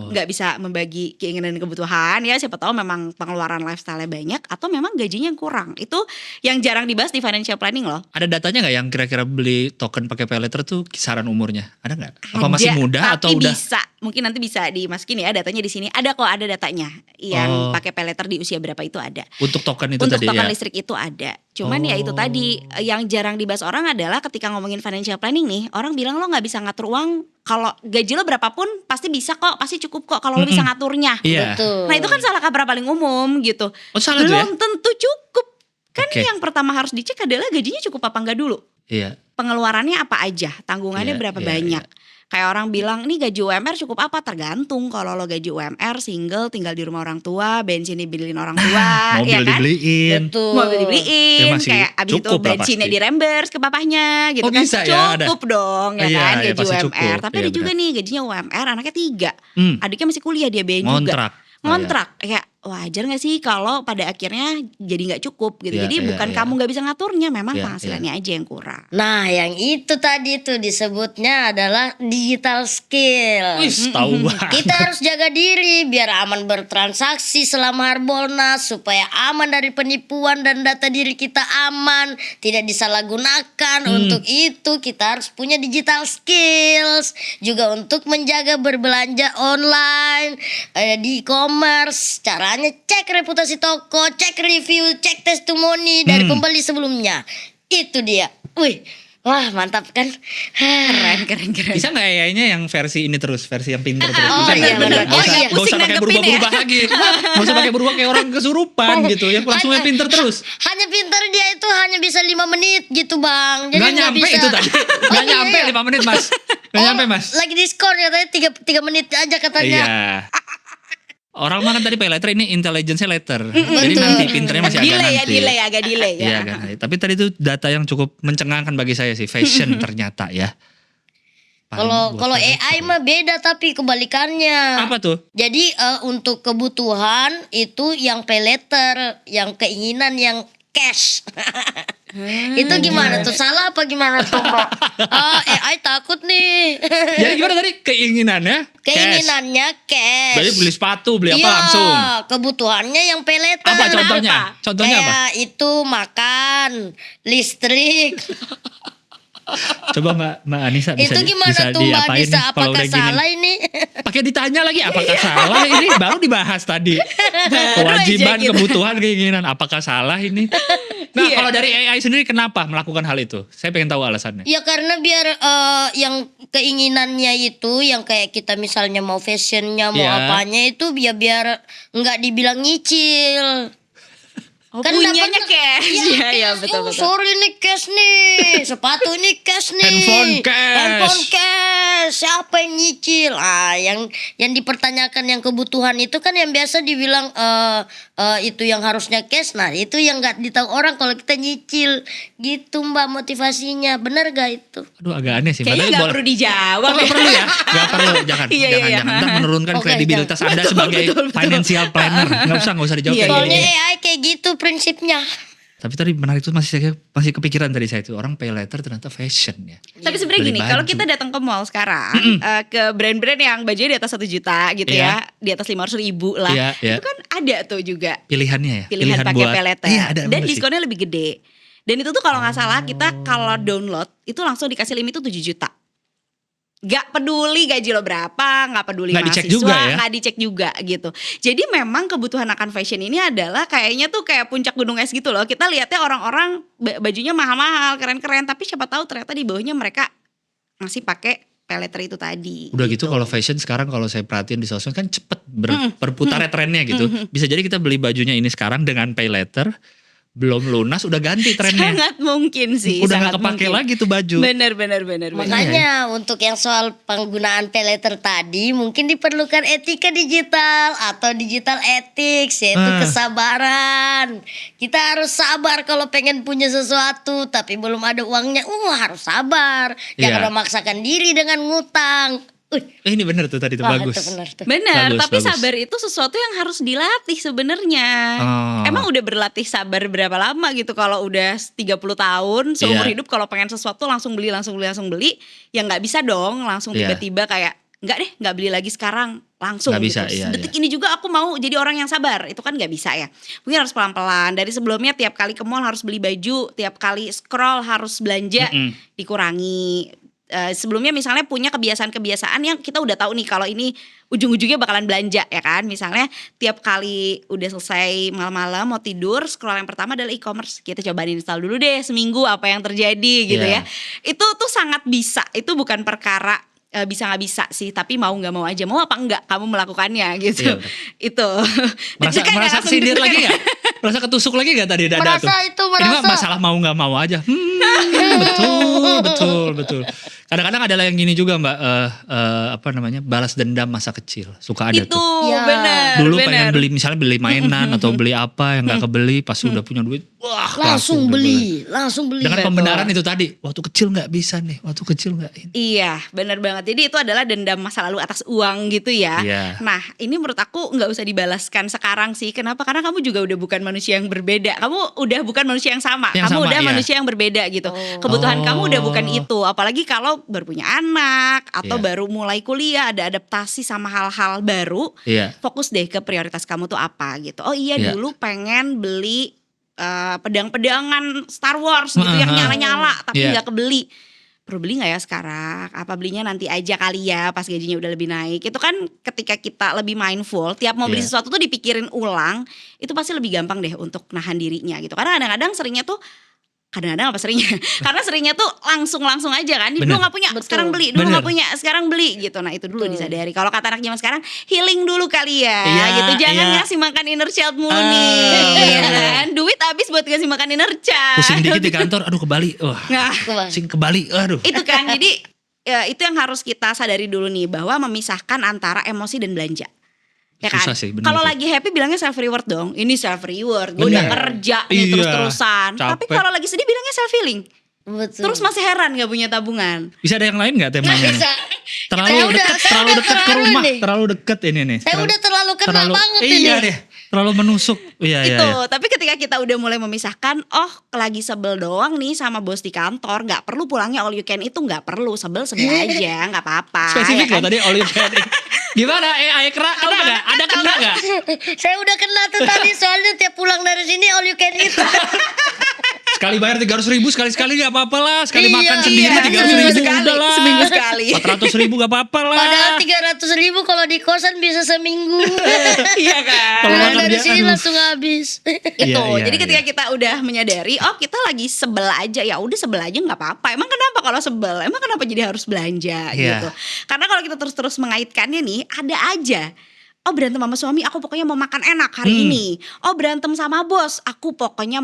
nggak bisa membagi keinginan dan kebutuhan ya, siapa tahu memang pengeluaran lifestyle-nya banyak, atau memang gajinya yang kurang. Itu yang jarang dibahas di financial planning loh. Ada datanya nggak yang kira-kira beli token pakai pay letter tuh kisaran umurnya? Ada nggak? Apa masih Ada, muda atau tapi udah? bisa, mungkin nanti bisa dimasukin ya datanya di sini. Ada kok, ada datanya yang Oh. pakai pay letter di usia berapa itu ada. Untuk token itu Untuk tadi token ya? listrik itu ada. Cuman ya itu tadi yang jarang dibahas orang adalah ketika ngomongin financial planning nih, orang bilang lo nggak bisa ngatur uang. Kalau gaji lo berapapun pasti bisa kok, pasti cukup kok kalau lo bisa ngaturnya. Iya. Betul. Nah itu kan salah kaprah paling umum gitu. Oh, salah tuh ya? Belum tentu cukup. Kan Oke. yang pertama harus dicek adalah gajinya cukup apa enggak dulu. Iya. Pengeluarannya apa aja, tanggungannya Iya, berapa iya, banyak. Kayak orang bilang, nih gaji UMR cukup apa? Tergantung. Kalau lo gaji UMR single, tinggal di rumah orang tua, bensin dibeliin orang tua, Mobil ya kan? dibeliin. Betul. Mobil dibeliin, Ya masih kayak abis itu cukup lah bensinnya pasti. di reimburse ke papahnya gitu Oh, kan. bisa ya, ada. Cukup dong ya Iya, kan iya, gaji pasti UMR. cukup. Tapi Iya, ada juga benar. nih gajinya UMR, anaknya 3. Hmm. Adiknya masih kuliah, dia biayain juga. Ngontrak. Ngontrak, kayak wajar gak sih kalau pada akhirnya jadi gak cukup gitu. Iya, Jadi iya, bukan iya. kamu gak bisa ngaturnya, memang Iya, penghasilannya aja yang kurang. Nah, yang itu tadi tuh disebutnya adalah digital skill. Wis, tahu banget. Kita harus jaga diri biar aman bertransaksi selama Harbolnas, supaya aman dari penipuan dan data diri kita aman, tidak disalahgunakan. Untuk itu kita harus punya digital skills juga untuk menjaga berbelanja online, di e-commerce. Caranya cek reputasi toko, cek review, cek testimoni dari pembeli sebelumnya. Itu dia. Wih, wah mantap kan? Keren. Bisa nggak AI-nya yang versi ini terus, versi yang pinter terus? Oh, Bisa iya, nggak? bener. Nggak Oh, usah, iya. nggak usah Pusing pakai nanggepin berubah-berubah lagi. Nggak usah pakai berubah kayak orang kesurupan gitu. Yang langsungnya pinter terus. Hanya pintar dia itu hanya bisa 5 menit gitu bang. Jadi Nggak nyampe bisa. itu tadi. Nggak iya, nyampe iya. 5 menit mas. Nggak nyampe mas. Lagi diskon katanya 3 menit aja katanya. Iya. Orang mah kan tadi pay letter, ini intelligence letter. Jadi nanti pinternya masih agak nanti. agak delay ya. Iya kan. Tapi tadi itu data yang cukup mencengangkan bagi saya sih. Fashion ternyata ya. Paling buat Kalau saya AI seru. mah beda tapi kebalikannya. Apa tuh? Jadi untuk kebutuhan itu yang pay letter, yang keinginan yang cash. Itu gimana tuh? Salah apa gimana tuh, Mbak? AI takut nih. Jadi gimana tadi keinginannya? Cash. Keinginannya cash. Jadi beli sepatu, beli apa Iya, langsung. kebutuhannya yang pay letter. Apa contohnya? Contohnya apa? Kayak itu makan, listrik. Coba Mbak Anissa bisa Itu gimana bisa tuh Mbak diapain Anissa? nih kalau Apakah udah gini? salah ini? Pakai ditanya lagi apakah salah ini baru dibahas tadi. Kewajiban, aja gitu. kebutuhan, keinginan apakah salah ini? Nah, Iya. kalau dari AI sendiri kenapa melakukan hal itu? Saya pengen tahu alasannya. Ya karena biar yang keinginannya itu, yang kayak kita misalnya mau fashionnya, mau Iya. apanya itu biar nggak dibilang nyicil. Oh, Kan punyanya dapatnya- cash. Iya, iya, cash. betul, Oh, betul. sorry nih cash nih. Sepatu ini cash nih. Handphone cash. Handphone cash. Siapa yang nyicil? Yang dipertanyakan yang kebutuhan itu kan yang biasa dibilang itu yang harusnya cash. Nah, itu yang nggak ditahu orang kalau kita nyicil. Gitu Mbak motivasinya. Bener gak itu? Aduh agak aneh sih. Kayaknya Padahal gak boleh- perlu dijawab. Oh, nggak perlu ya? Gak perlu, jangan. Iya, jangan, iya. jangan. Ntar menurunkan Oke, kredibilitas Anda Betul, sebagai betul. financial planner. Nggak usah dijawab Iya, kayak Soalnya gini. AI kayak gitu prinsipnya. Tapi tadi menarik itu masih kepikiran tadi saya itu. Orang pay letter ternyata fashion ya. Tapi sebenarnya Beli gini, kalau baju. kita datang ke mall sekarang, ke brand-brand yang bajunya di atas 1 juta gitu Iya. ya, di atas 500.000 lah, Iya, iya. itu kan ada tuh juga Pilihannya ya. pilihan pakai buat- pay letter. Iya ada. Dan bener sih. diskonnya lebih gede. Dan itu tuh kalau nggak salah kita kalau download itu langsung dikasih limit tuh 7 juta. Gak peduli gaji lo berapa, gak peduli Nggak dicek mahasiswa, juga ya? gak dicek juga gitu. Jadi memang kebutuhan akan fashion ini adalah kayaknya tuh kayak puncak gunung es gitu loh. Kita lihatnya orang-orang bajunya mahal-mahal, keren-keren, tapi siapa tahu ternyata di bawahnya mereka masih pakai pay letter itu tadi. Udah gitu kalau fashion sekarang kalau saya perhatiin di sosmed kan cepet berputarnya trennya gitu. Bisa jadi kita beli bajunya ini sekarang dengan pay letter, belum lunas udah ganti trennya. Sangat mungkin sih. Udah sangat gak kepake mungkin. lagi tuh baju. Bener. Makanya untuk yang soal penggunaan pay letter tadi mungkin diperlukan etika digital atau digital ethics, yaitu kesabaran. Kita harus sabar kalau pengen punya sesuatu tapi belum ada uangnya. Harus sabar. Jangan Iya. memaksakan diri dengan ngutang. Ini bener tuh tadi tuh bagus. Itu benar tuh. Bener, Bagus, tapi bagus. sabar itu sesuatu yang harus dilatih sebenarnya. Oh. Emang udah berlatih sabar berapa lama gitu? Kalau udah 30 tahun seumur Iya. hidup kalau pengen sesuatu langsung beli, ya nggak bisa dong langsung Iya. tiba-tiba kayak nggak deh, nggak beli lagi sekarang langsung. Nggak bisa, gitu. iya, Detik ini juga aku mau jadi orang yang sabar, itu kan nggak bisa ya. Mungkin harus pelan-pelan. Dari sebelumnya tiap kali ke mall harus beli baju, tiap kali scroll harus belanja, dikurangi. Sebelumnya misalnya punya kebiasaan-kebiasaan yang kita udah tahu nih kalau ini ujung-ujungnya bakalan belanja ya kan. Misalnya tiap kali udah selesai malam-malam mau tidur, scroll yang pertama adalah e-commerce. Kita cobain install dulu deh seminggu apa yang terjadi gitu Iya. ya. Itu tuh sangat bisa. Itu bukan perkara bisa nggak bisa sih, tapi mau nggak mau aja, mau apa enggak kamu melakukannya gitu. Iya, Itu. Merasa Deg-degan nggak merasa langsung kesindir deg-degan? lagi gak? Merasa ketusuk lagi gak tadi dada Merasa tuh? itu, Ini mah merasa. masalah mau gak mau aja. Betul. Kadang-kadang ada yang gini juga Mbak, apa namanya, balas dendam masa kecil. Suka ada Itu tuh. Ya. benar. Dulu benar. pengen beli, misalnya beli mainan atau beli apa yang gak kebeli, pas udah punya duit, wah Langsung dibeli. beli. Dengan Betul. pembenaran itu tadi, waktu kecil gak bisa nih, waktu kecil gak ini. Iya, benar banget. Jadi itu adalah dendam masa lalu atas uang gitu ya. Iya. Nah, ini menurut aku nggak usah dibalaskan sekarang sih. Kenapa? Karena kamu juga udah bukan manusia yang berbeda. Kamu udah bukan manusia yang sama. Yang Kamu sama, udah iya. manusia yang berbeda gitu. Kebutuhan kamu udah bukan Oh. itu. Apalagi kalau baru punya anak atau Iya. baru mulai kuliah, ada adaptasi sama hal-hal baru. Iya. Fokus deh ke prioritas kamu tuh apa gitu. Oh iya, Iya. dulu pengen beli pedang-pedangan Star Wars gitu yang nyala-nyala tapi Iya. nggak kebeli. Perlu beli gak ya sekarang? Apa belinya nanti aja kali ya pas gajinya udah lebih naik. Itu kan ketika kita lebih mindful, tiap mau beli Iya. sesuatu tuh dipikirin ulang, itu pasti lebih gampang deh untuk nahan dirinya gitu. Karena kadang-kadang seringnya tuh, kadang-kadang apa seringnya? Karena seringnya tuh langsung aja kan. Dulu Bener. gak punya, Betul. sekarang beli. Dulu Bener. gak punya, sekarang beli gitu. Nah itu dulu disadari. Kalau kata anak zaman sekarang, healing dulu kali ya Iya, gitu. Jangan iya. ngasih makan inner child mulu Ah, nih bener, ya bener. kan. Duit habis buat ngasih makan inner child. Pusing dikit di kantor, aduh ke Bali. Wah, Nah, pusing ke Bali, aduh. itu kan jadi itu yang harus kita sadari dulu nih, bahwa memisahkan antara emosi dan belanja ya kan. Susah sih, bener Kalau sih. lagi happy bilangnya self reward dong, ini self reward, gue Bener. udah kerja nih Iya, terus-terusan. Tapi capek. kalau lagi sedih bilangnya self healing, Betul. terus masih heran gak punya tabungan. Bisa ada yang lain gak temanya? Nggak nih? bisa. Terlalu Saya dekat, udah terlalu dekat ke terharu rumah, nih. terlalu dekat ini nih. Saya udah terlalu kena banget ini. Iya deh, terlalu menusuk. Iya, iya, Itu, iya. tapi ketika kita udah mulai memisahkan, oh lagi sebel doang nih sama bos di kantor, nggak perlu pulangnya all you can, itu nggak perlu, sebel aja, nggak apa-apa. Spesifik ya loh tadi all you can. Gimana? Kena gak? Ada kena gak? Saya udah kena tuh tadi soalnya tiap pulang dari sini all you can eat. Sekali bayar 300.000, sekali-sekali gak apa-apa lah. Sekali Iya, makan iya. sendiri Seminggu 300.000 sekali, udah lah. seminggu sekali. 400.000 gak apa-apa lah. Padahal 300.000 kalau di kosan bisa seminggu. Iya kan. Kalau Pulang makan dari dia, sini aduh. langsung habis. Itu. Iya, Jadi ketika iya. kita udah menyadari, oh kita lagi sebel aja, ya udah sebel aja nggak apa-apa. Emang kenapa kalau sebel? Emang kenapa jadi harus belanja Iya. gitu? Karena kalau kita terus-terus mengaitkannya nih, ada aja. Oh berantem sama suami, aku pokoknya mau makan enak hari ini. Oh berantem sama bos, aku pokoknya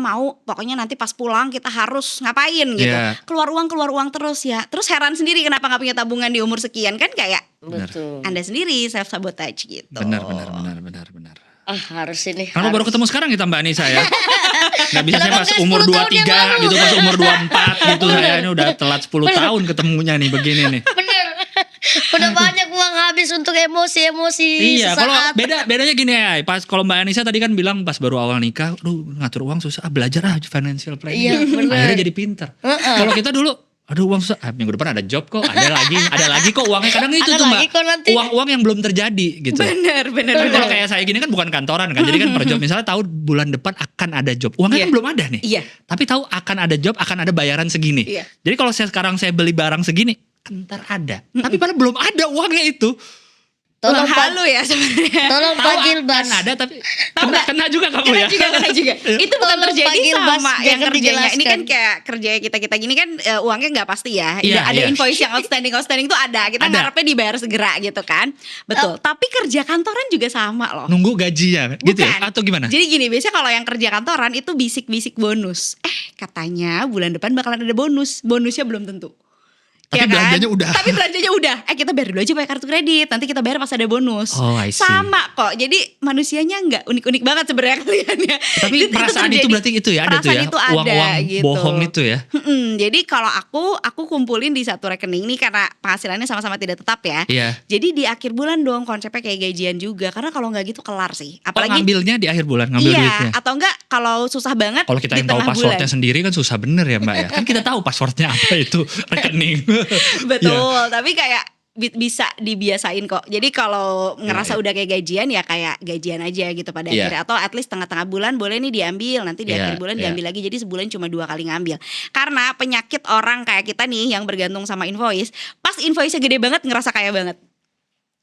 nanti pas pulang kita harus ngapain gitu. Iya. Keluar uang terus ya. Terus heran sendiri kenapa nggak punya tabungan di umur sekian, kan kayak Betul. Anda sendiri self sabotage gitu. Benar. Ah harus ini. Karena baru ketemu sekarang kita Mbak Anissa ya. Gak bisa saya Kenapa pas nggak umur 10 tahun yang 23 lalu? gitu, pas umur 24 gitu. Saya ini udah telat 10 tahun ketemunya nih begini nih. Bener. Udah banyak uang habis untuk emosi-emosi Iya, kalau sesaat. bedanya gini ya. Pas kalau Mbak Anissa tadi kan bilang pas baru awal nikah, ngatur uang susah, belajar aja financial planning. Iya, bener. Akhirnya jadi pinter. Kalau kita dulu, aduh uang susah, minggu depan ada job kok, ada lagi kok uangnya. Kadang itu Ada tuh lagi Mbak, kok nanti. uang yang belum terjadi gitu. Bener. Tapi kalau kayak saya gini kan bukan kantoran kan, jadi kan per job misalnya tahu bulan depan akan ada job, uangnya Iya. kan belum ada nih. Iya. Tapi tahu akan ada job, akan ada bayaran segini. Iya. Jadi kalau sekarang saya beli barang segini, ntar ada. Tapi padahal belum ada uangnya itu. Tolong Tolong halu ya sebenarnya. Tolong Tahu Pak Gilbas. akan ada tapi Tahu nggak? kena juga kamu ya. Kena juga. Itu bukan Tolong terjadi panggil Bas, sama yang jangan kerjanya. Ini kan dijelaskan. kayak kerja kita gini kan uangnya nggak pasti ya. Iya, Ada iya. invoice yang outstanding tuh ada. Kita Ada. ngarepnya dibayar segera gitu kan. Betul. Tapi kerja kantoran juga sama loh. Nunggu gajinya gitu ya? Bukan. Atau gimana? Jadi gini, biasanya kalau yang kerja kantoran itu bisik-bisik bonus. Katanya bulan depan bakalan ada bonus. Bonusnya belum tentu. Tapi Ya kan? belanjanya udah. Tapi belanjanya udah. Kita bayar dulu aja pakai kartu kredit. Nanti kita bayar pas ada bonus. Oh, I see. Sama kok. Jadi manusianya nggak unik-unik banget sebenarnya kalian ya. Tapi perasaan itu terjadi. berarti itu ya, ada tuh Perasaan ya. itu ada Uang-uang gitu. bohong itu ya. Jadi kalau aku kumpulin di satu rekening nih karena penghasilannya sama-sama tidak tetap ya. Iya. Jadi di akhir bulan dong konsepnya kayak gajian juga. Karena kalau nggak gitu kelar sih. Oh, Apalagi ngambilnya di akhir bulan, ngambil iya, duitnya. atau enggak kalau susah banget Kalau kita di yang tahu tengah passwordnya bulan. sendiri kan susah bener ya Mbak ya. Kan kita tahu passwordnya apa itu rekening. Betul, Iya. tapi kayak bisa dibiasain kok. Jadi kalau ngerasa udah kayak gajian ya kayak gajian aja gitu pada Iya. akhirnya. Atau at least tengah-tengah bulan boleh nih diambil, nanti di Iya, akhir bulan iya. diambil lagi. Jadi sebulan cuma 2 kali ngambil. Karena penyakit orang kayak kita nih yang bergantung sama invoice, pas invoice-nya gede banget ngerasa kaya banget.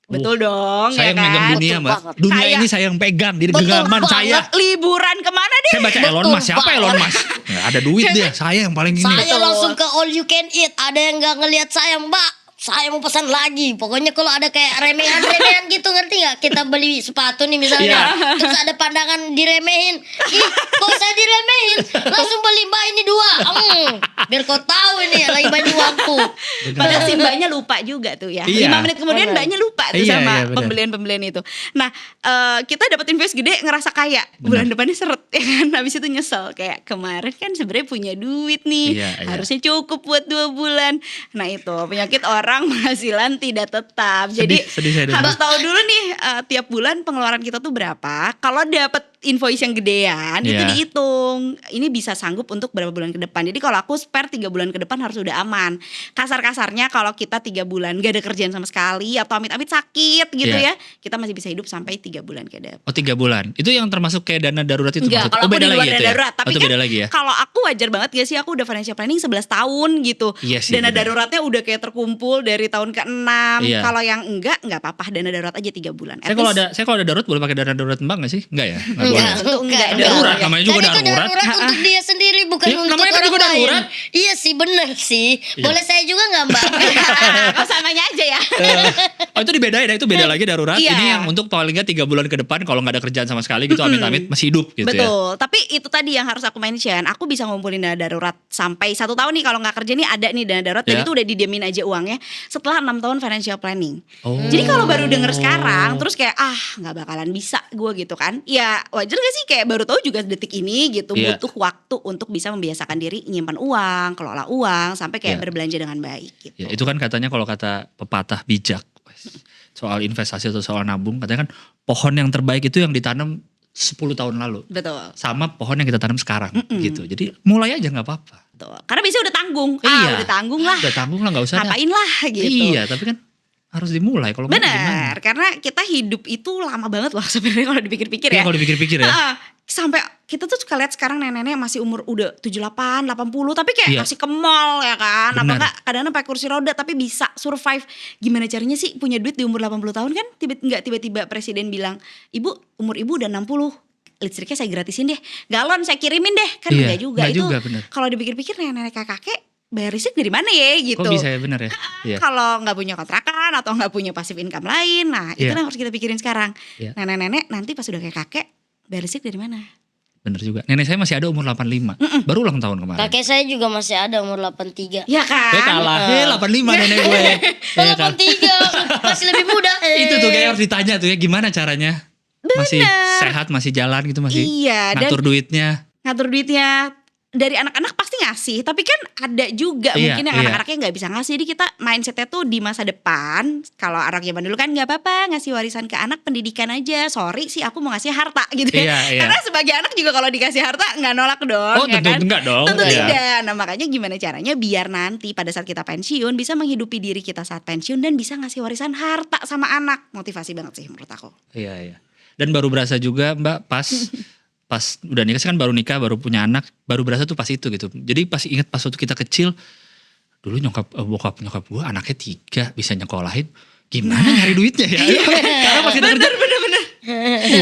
Betul dong Saya ya yang megang kan? dunia, Betul Mbak. banget. Dunia Kayak- ini saya yang pegang di Betul genggaman saya. banget. Liburan kemana deh? Saya baca Elon Betul Musk. Siapa banget. Elon Musk? Nggak ada duit dia. Saya yang paling ini. Saya langsung ke all you can eat. Ada yang nggak ngelihat saya, Mbak. Saya mau pesan lagi. Pokoknya kalau ada kayak remehan-remehan gitu, ngerti nggak? Kita beli sepatu nih misalnya, terus ada pandangan diremehin. Ih, kok saya diremehin? Langsung beli, Mbak, ini 2. Biar kau tahu ini lagi banyak waktu. Padahal si mbaknya lupa juga tuh ya. Iya. 5 menit kemudian mbaknya lupa tuh Iya, sama iya, benar. pembelian-pembelian itu. Nah, kita dapat invoice gede ngerasa kaya. Bulan depannya seret ya kan. Habis itu nyesel kayak kemarin kan sebenarnya punya duit nih. Iya, iya. Harusnya cukup buat 2 bulan. Nah, itu penyakit orang penghasilan tidak tetap. Jadi Sedih saya dengar. harus tahu dulu nih tiap bulan pengeluaran kita tuh berapa. Kalau dapat invoice yang gedean itu Iya. dihitung. Ini bisa sanggup untuk berapa bulan ke depan. Jadi kalau aku spare 3 bulan ke depan harus udah aman. Kasar-kasarnya kalau kita 3 bulan gak ada kerjaan sama sekali atau amit-amit sakit gitu Iya. ya, kita masih bisa hidup sampai 3 bulan ke depan. Oh 3 bulan. Itu yang termasuk kayak dana darurat itu Enggak, maksudnya? kalau aku di luar dana itu ya? darurat. Tapi itu kan beda lagi ya? kalau aku wajar banget gak sih, aku udah financial planning 11 tahun gitu. Iya sih, Dana benar. daruratnya udah kayak terkumpul dari tahun ke-6. Iya. Kalau yang enggak apa-apa, dana darurat aja 3 bulan. At Saya kalau ada darurat boleh pakai dana darurat Mbak nggak sih? Enggak ya? Nggak boleh. Enggak, Tentu enggak. Darurat, namanya juga Kan itu darurat. untuk dia sendiri, bukan Iya, untuk namanya kan orang juga lain. darurat. Iya sih, bener sih. Iya. Boleh saya juga nggak, Mbak? Kok samanya aja ya. Oh itu dibedain ya, itu beda lagi darurat. Iya. Ini yang untuk paling nggak 3 bulan ke depan kalau nggak ada kerjaan sama sekali gitu amit-amit masih hidup gitu ya. Betul, tapi itu tadi yang harus aku mention. Aku bisa ngumpulin dana darurat sampai 1 tahun nih, kalau nggak kerja nih ada nih dana darurat. Dan Ya. itu udah didiamin aja uangnya setelah 6 tahun financial planning. Oh. Jadi kalau baru denger sekarang terus kayak nggak bakalan bisa gue gitu kan. Ya wajar gak sih kayak baru tahu juga detik ini gitu. Iya. Butuh waktu untuk bisa membiasakan diri nyimpan uang, kelola uang sampai kayak Iya. berbelanja dengan baik gitu. Ya, itu kan katanya kalau kata pepatah bijak soal investasi atau soal nabung, katanya kan pohon yang terbaik itu yang ditanam 10 tahun lalu. Betul. Sama pohon yang kita tanam sekarang gitu. Jadi mulai aja nggak apa-apa. Betul. Karena biasanya udah tanggung. Iya. Udah tanggung lah. Udah tanggung lah nggak usah. dah. Ngapain lah gitu. Iya, tapi kan harus dimulai kalau nggak gimana? Benar, karena kita hidup itu lama banget loh sebenarnya kalau dipikir-pikir Iya ya. kalau dipikir-pikir ya. Sampai kita tuh suka lihat sekarang nenek-nenek masih umur udah 78, 80 tapi kayak Iya. masih ke mall ya kan. Apa Benar. enggak kadang-kadang pakai kursi roda tapi bisa survive. Gimana caranya sih punya duit di umur 80 tahun kan nggak tiba-tiba presiden bilang, "Ibu, umur ibu udah 60. Listriknya saya gratisin deh. Galon saya kirimin deh." Kan Iya, enggak juga. nggak Itu juga, benar. kalau dipikir-pikir nenek-nenek kakek bayar listrik dari mana ya gitu. Kok bisa ya benar ya? Iya. Kalau nggak punya kontrakan atau nggak punya passive income lain, nah itu Iya. yang harus kita pikirin sekarang. Iya. Nenek-nenek nanti pas udah kayak kakek, bayar listrik dari mana? Bener juga. Nenek saya masih ada umur 85. Baru ulang tahun kemarin. Kakek saya juga masih ada umur 83. Ya kan? Kalah. 85 nenek gue. Iya kan? 83 masih lebih muda. Itu tuh kayak harus ditanya tuh ya gimana caranya. Masih sehat, masih jalan gitu, masih Iya, dan ngatur duitnya. ngatur duitnya. Dari anak-anak pasti ngasih, tapi kan ada juga Iya, mungkin yang iya. anak-anaknya nggak bisa ngasih. Jadi kita mindsetnya tuh di masa depan, kalau anak zaman dulu kan nggak apa-apa ngasih warisan ke anak pendidikan aja. Sorry sih aku mau ngasih harta gitu ya. Iya, iya. Karena sebagai anak juga kalau dikasih harta nggak nolak dong. Oh, ya tentu kan? enggak dong. Tentu Iya. tidak. Nah makanya gimana caranya biar nanti pada saat kita pensiun bisa menghidupi diri kita saat pensiun dan bisa ngasih warisan harta sama anak. Motivasi banget sih menurut aku. Iya, iya. Dan baru berasa juga Mbak pas udah nikah kan baru nikah, baru punya anak, baru berasa tuh pas itu gitu. Jadi pas ingat pas waktu kita kecil, dulu bokap nyokap gue anaknya 3 bisa nyekolahin. Gimana nyari duitnya ya? Karena pas kita kerja Bener.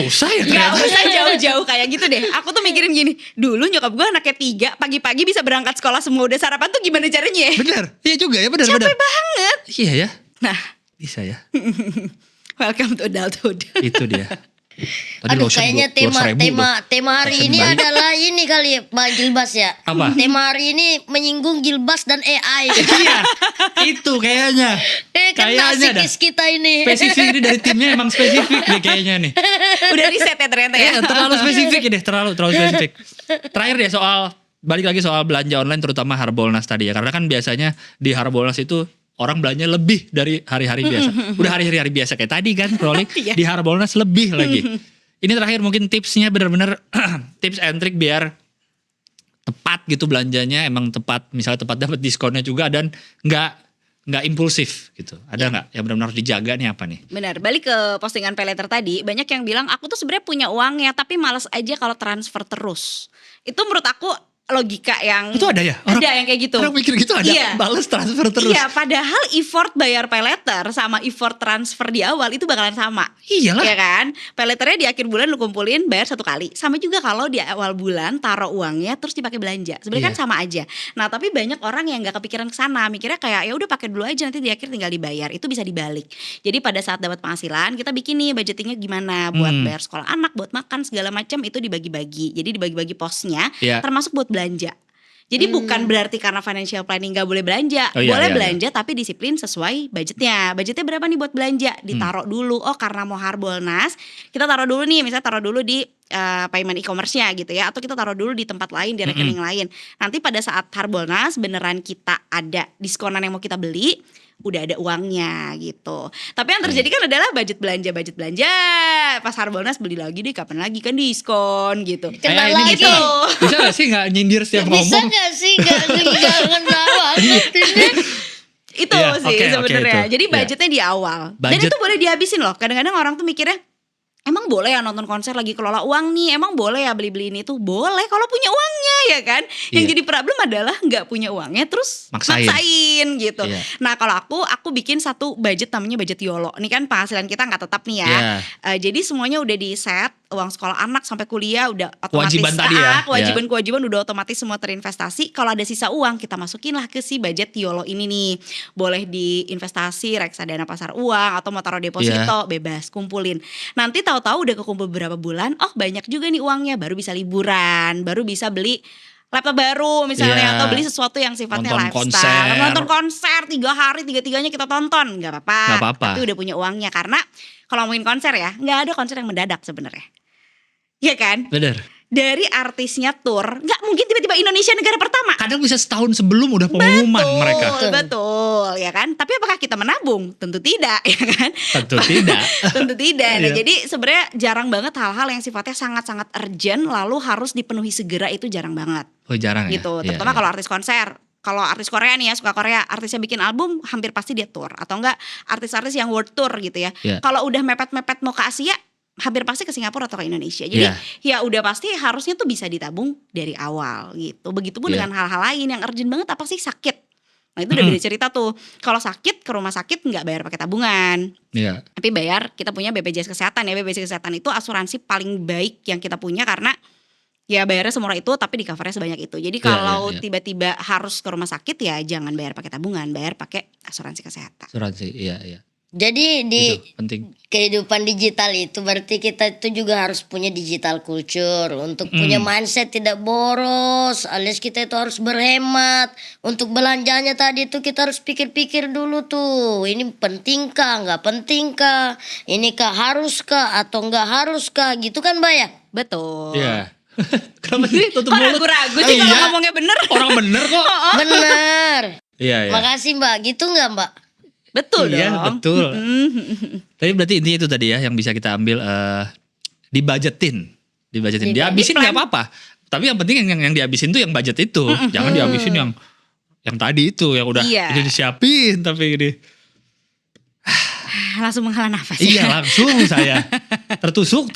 susah ya Gak ternyata. usah jauh-jauh kayak gitu deh. Aku tuh mikirin gini, dulu nyokap gue anaknya 3, pagi-pagi bisa berangkat sekolah semua udah sarapan tuh gimana caranya ya? Bener, iya juga ya bener. Capek banget. Iya ya, Nah, bisa ya. welcome to adulthood. Itu dia. Tadi Aduh, lotion kayaknya gua 2.000 loh. tema hari Lotion ini bayi. adalah ini kali ya, Pak Gilbas ya. Apa? Tema hari ini menyinggung Gilbas dan AI. Iya, itu kayaknya. Kan Kayaknya dah. nasikis kita ini. Spesifik ini dari timnya emang spesifik deh kayaknya nih. Udah riset ya ternyata ya. Iya, terlalu spesifik ya deh, terlalu spesifik. Terakhir deh soal balik lagi soal belanja online terutama Harbolnas tadi ya. Karena kan biasanya di Harbolnas itu orang belanja lebih dari hari-hari biasa. Udah hari-hari biasa kayak tadi kan, Rolly. Iya. Di Harbolnas lebih lagi. Ini terakhir mungkin tipsnya benar-benar tips and trick biar tepat gitu belanjanya, emang tepat, misalnya tepat dapat diskonnya juga dan nggak nggak impulsif gitu. Ada nggak yang benar-benar dijaga nih apa nih? Benar, balik ke postingan paylater tadi, banyak yang bilang aku tuh sebenarnya punya uangnya tapi males aja kalau transfer terus. Itu menurut aku logika yang Itu ada ya? Ada yang kayak gitu. Orang mikir gitu ada, Iya. balas transfer terus. Iya, padahal effort bayar paylater sama effort transfer di awal itu bakalan sama. Iyalah. Iya kan? Payletternya di akhir bulan lu kumpulin bayar 1 kali. Sama juga kalau di awal bulan taruh uangnya terus dipakai belanja. Sebenarnya kan Iya. sama aja. Nah, tapi banyak orang yang nggak kepikiran ke sana, mikirnya kayak ya udah pakai dulu aja nanti di akhir tinggal dibayar. Itu bisa dibalik. Jadi pada saat dapat penghasilan, kita bikin nih budgetingnya gimana buat bayar sekolah anak, buat makan segala macam itu dibagi-bagi. Jadi dibagi-bagi posnya Iya. termasuk buat belanja. Jadi bukan berarti karena financial planning gak boleh belanja. Oh, iya, boleh iya, belanja tapi disiplin sesuai budgetnya. Budgetnya berapa nih buat belanja? Ditaruh dulu. Oh karena mau Harbolnas, kita taruh dulu nih. Misalnya taruh dulu di payment e-commerce-nya gitu ya. Atau kita taruh dulu di tempat lain, di rekening lain. Nanti pada saat Harbolnas beneran kita ada diskonan yang mau kita beli, udah ada uangnya gitu. Tapi yang terjadi kan adalah budget belanja. Pas Harbolnas beli lagi deh kapan lagi kan diskon gitu. Kena ini lagi. bisa gak sih gak nyindir setiap Bisa ngomong? gak sih jangan banget ini. Itu Iya, sih oke, sebenarnya. itu. Jadi Iya. budgetnya di awal. Dan Budget. itu boleh dihabisin loh. Kadang-kadang orang tuh mikirnya emang boleh ya nonton konser lagi kelola uang nih? Emang boleh ya beli-beli ini tuh? Boleh kalau punya uangnya ya kan? Yang Iya. jadi problem adalah nggak punya uangnya terus Maksain. gitu. Iya. Nah kalau aku bikin satu budget namanya budget YOLO. Ini kan penghasilan kita nggak tetap nih ya. Iya. Jadi semuanya udah di set. Uang sekolah anak sampai kuliah udah otomatis. Kewajiban tadi ya. Kewajiban udah otomatis semua terinvestasi. Kalau ada sisa uang kita masukin lah ke si budget YOLO ini nih. Boleh diinvestasi reksadana pasar uang atau mau taruh deposito, bebas kumpulin. Nanti tahu-tahu udah kekumpul beberapa bulan, oh banyak juga nih uangnya, baru bisa liburan, baru bisa beli laptop baru misalnya, Iya. atau beli sesuatu yang sifatnya Nonton lifestyle. konser. Nonton konser 3 hari 3-3-nya kita tonton, nggak apa-apa. Nggak apa-apa. Tapi udah punya uangnya, karena kalau ngomongin konser ya, nggak ada konser yang mendadak sebenarnya. Iya kan? Bener. Dari artisnya tour, nggak mungkin tiba-tiba Indonesia negara pertama. Kadang bisa setahun sebelum udah pengumuman mereka. Betul, ya kan? Tapi apakah kita menabung? Tentu tidak, ya kan? Tentu tidak. Tentu tidak. Nah, Iya. jadi sebenarnya jarang banget hal-hal yang sifatnya sangat-sangat urgent lalu harus dipenuhi segera, itu jarang banget. Oh jarang ya? Gitu. Iya, Terutama iya. kalau artis konser. Kalau artis Korea nih ya, suka Korea, artisnya bikin album hampir pasti dia tour, atau enggak artis-artis yang world tour gitu ya. Iya. Kalau udah mepet-mepet mau ke Asia, hampir pasti ke Singapura atau ke Indonesia. Jadi Iya. ya udah pasti harusnya tuh bisa ditabung dari awal gitu. Begitupun Iya. dengan hal-hal lain yang urgent banget, apa sih sakit. Nah itu udah beda cerita tuh. Kalau sakit ke rumah sakit nggak bayar pakai tabungan, Iya. tapi bayar kita punya BPJS Kesehatan ya. BPJS Kesehatan itu asuransi paling baik yang kita punya karena ya bayarnya semurah itu tapi di covernya sebanyak itu. Jadi Iya, kalau iya. tiba-tiba harus ke rumah sakit ya jangan bayar pakai tabungan, bayar pakai asuransi kesehatan. Asuransi, iya iya. Jadi di Itu penting. kehidupan digital itu berarti kita itu juga harus punya digital culture untuk punya mindset tidak boros, alias kita itu harus berhemat. Untuk belanjanya tadi itu kita harus pikir-pikir dulu tuh, ini pentingkah, nggak pentingkah, ini kah haruskah atau nggak haruskah gitu kan Mbak ya? Betul. Iya. Kenapa sih tutup Kok mulut? ragu-ragu sih kalau Iya. ngomongnya bener? Orang bener kok. Bener. Iya iya. Makasih Mbak, gitu nggak Mbak? Betul Iya, dong. betul. Tapi berarti intinya itu tadi ya yang bisa kita ambil dibajetin. Dihabisin nggak apa-apa. Tapi yang penting yang dihabisin tuh yang budget itu. Jangan dihabisin yang tadi itu yang udah Iya. ini disiapin tapi ini. Langsung menghela nafas Iya ya. langsung saya tertusuk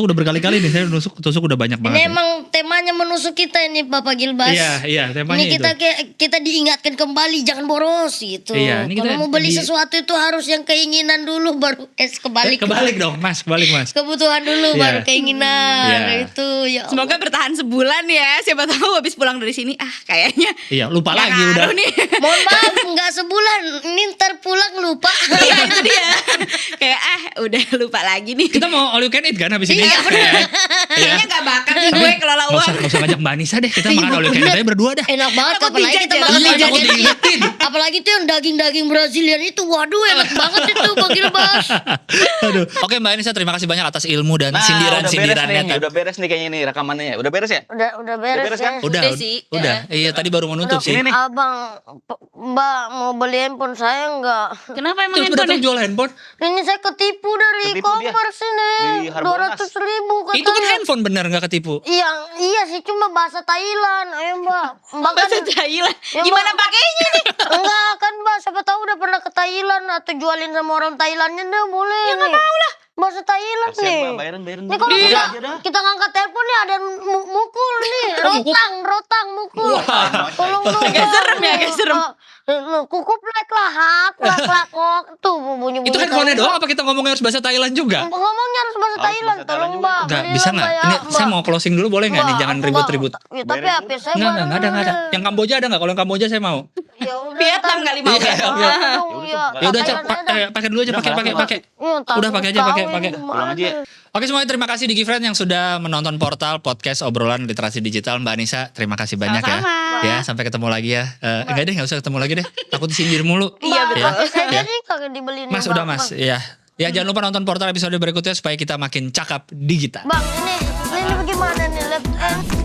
udah berkali-kali nih saya tusuk udah banyak banget. Ini emang temanya menusuk kita ini Bapak Gilbas. Iya temanya Ini itu. kita diingatkan kembali jangan boros gitu. Iya, ini kita Kalau mau beli di- sesuatu itu harus yang keinginan dulu baru kebalik. Kebalik dong mas, kebalik mas. Kebutuhan dulu Iya. baru keinginan. Iya. Itu ya. Semoga bertahan sebulan ya. Siapa tahu habis pulang dari sini kayaknya Iya lupa nggak lagi udah. ngaruh nih. Mohon maaf nggak sebulan. Ini ntar pulang lupa. Iya itu dia. Kayak udah lupa lagi nih. Kita mau all you can eat kan habis ini? Iya, bener. Kayaknya gak bakal nih gue kelola Nggak uang. usah ngajak Mbak Anissa deh, kita Iya, makan all you can eat bener. aja berdua dah. Enak banget Takut apalagi kita dijajah. makan Iya, takut dijajah. diingetin. Apalagi tuh yang daging-daging Brazilian itu. Waduh enak banget itu Pak Gilbas. Aduh. Oke Mbak Anissa terima kasih banyak atas ilmu dan Nah, sindiran-sindirannya. udah beres nih kayaknya nih rekamannya ya. Udah beres ya? Udah beres beres ya. kan? Udah Udah sih. Udah. Iya tadi baru mau nutup sih. Ini nih. Abang, Mbak mau beli handphone saya enggak? Kenapa emang Terus datang handphone? jual handphone. Ini saya ketipu dari Ketipu dia. e-commerce ini. Di Harbolnas. 200.000 katanya. Itu kan handphone bener nggak ketipu. Iya Iya sih, cuma bahasa Thailand. Ayo Mbak. Mbak Bahasa kan, Thailand. Ya, Gimana Mbak. pakainya nih? enggak kan Mbak, siapa tahu udah pernah ke Thailand atau jualin sama orang Thailandnya deh boleh. Ya nggak mau lah. Bahasa Thailand Kasian, nih. Mbak, bayaran Nih kalau Iya. kita ngangkat telepon nih ada mukul nih, rotang mukul. Tolong dong. Agak serem ya, agak serem. Kukup lek lahap, kok. Tuh bunyi. Itu handphonenya doang apa kita ngomongnya harus bahasa Thailand juga? Ngomongnya harus bahasa Harus Thailand, bahasa tolong Thailand Mbak. juga. Enggak, belilah, bisa nggak? Mbak, ya, Ini saya Mbak. mau closing dulu boleh nggak nih? Mbak, Jangan Mbak. ribut-ribut. Ya, tapi HP saya Nggak ada. Yang Kamboja ada nggak? Kalau yang Kamboja saya mau. Ya udah. Vietnam kali mau Iya, ya. oke. Ya Ya udah, pakai dulu aja, pakai. Udah pakai aja, pakai. Pulang aja ya. Oke semuanya, terima kasih Digi Friend yang sudah menonton Portal Podcast Obrolan Literasi Digital. Mbak Anissa, terima kasih banyak Sama-sama. ya. Ya, sampai ketemu lagi ya. Enggak usah ketemu lagi deh. Takut disindir mulu. Iya, betul. Ya, Saya ya. jadi kagak dibeliin. Mas, Bang. udah Mas. Ya. Ya, jangan lupa nonton Portal episode berikutnya supaya kita makin cakap digital. Bang, ini bagaimana nih?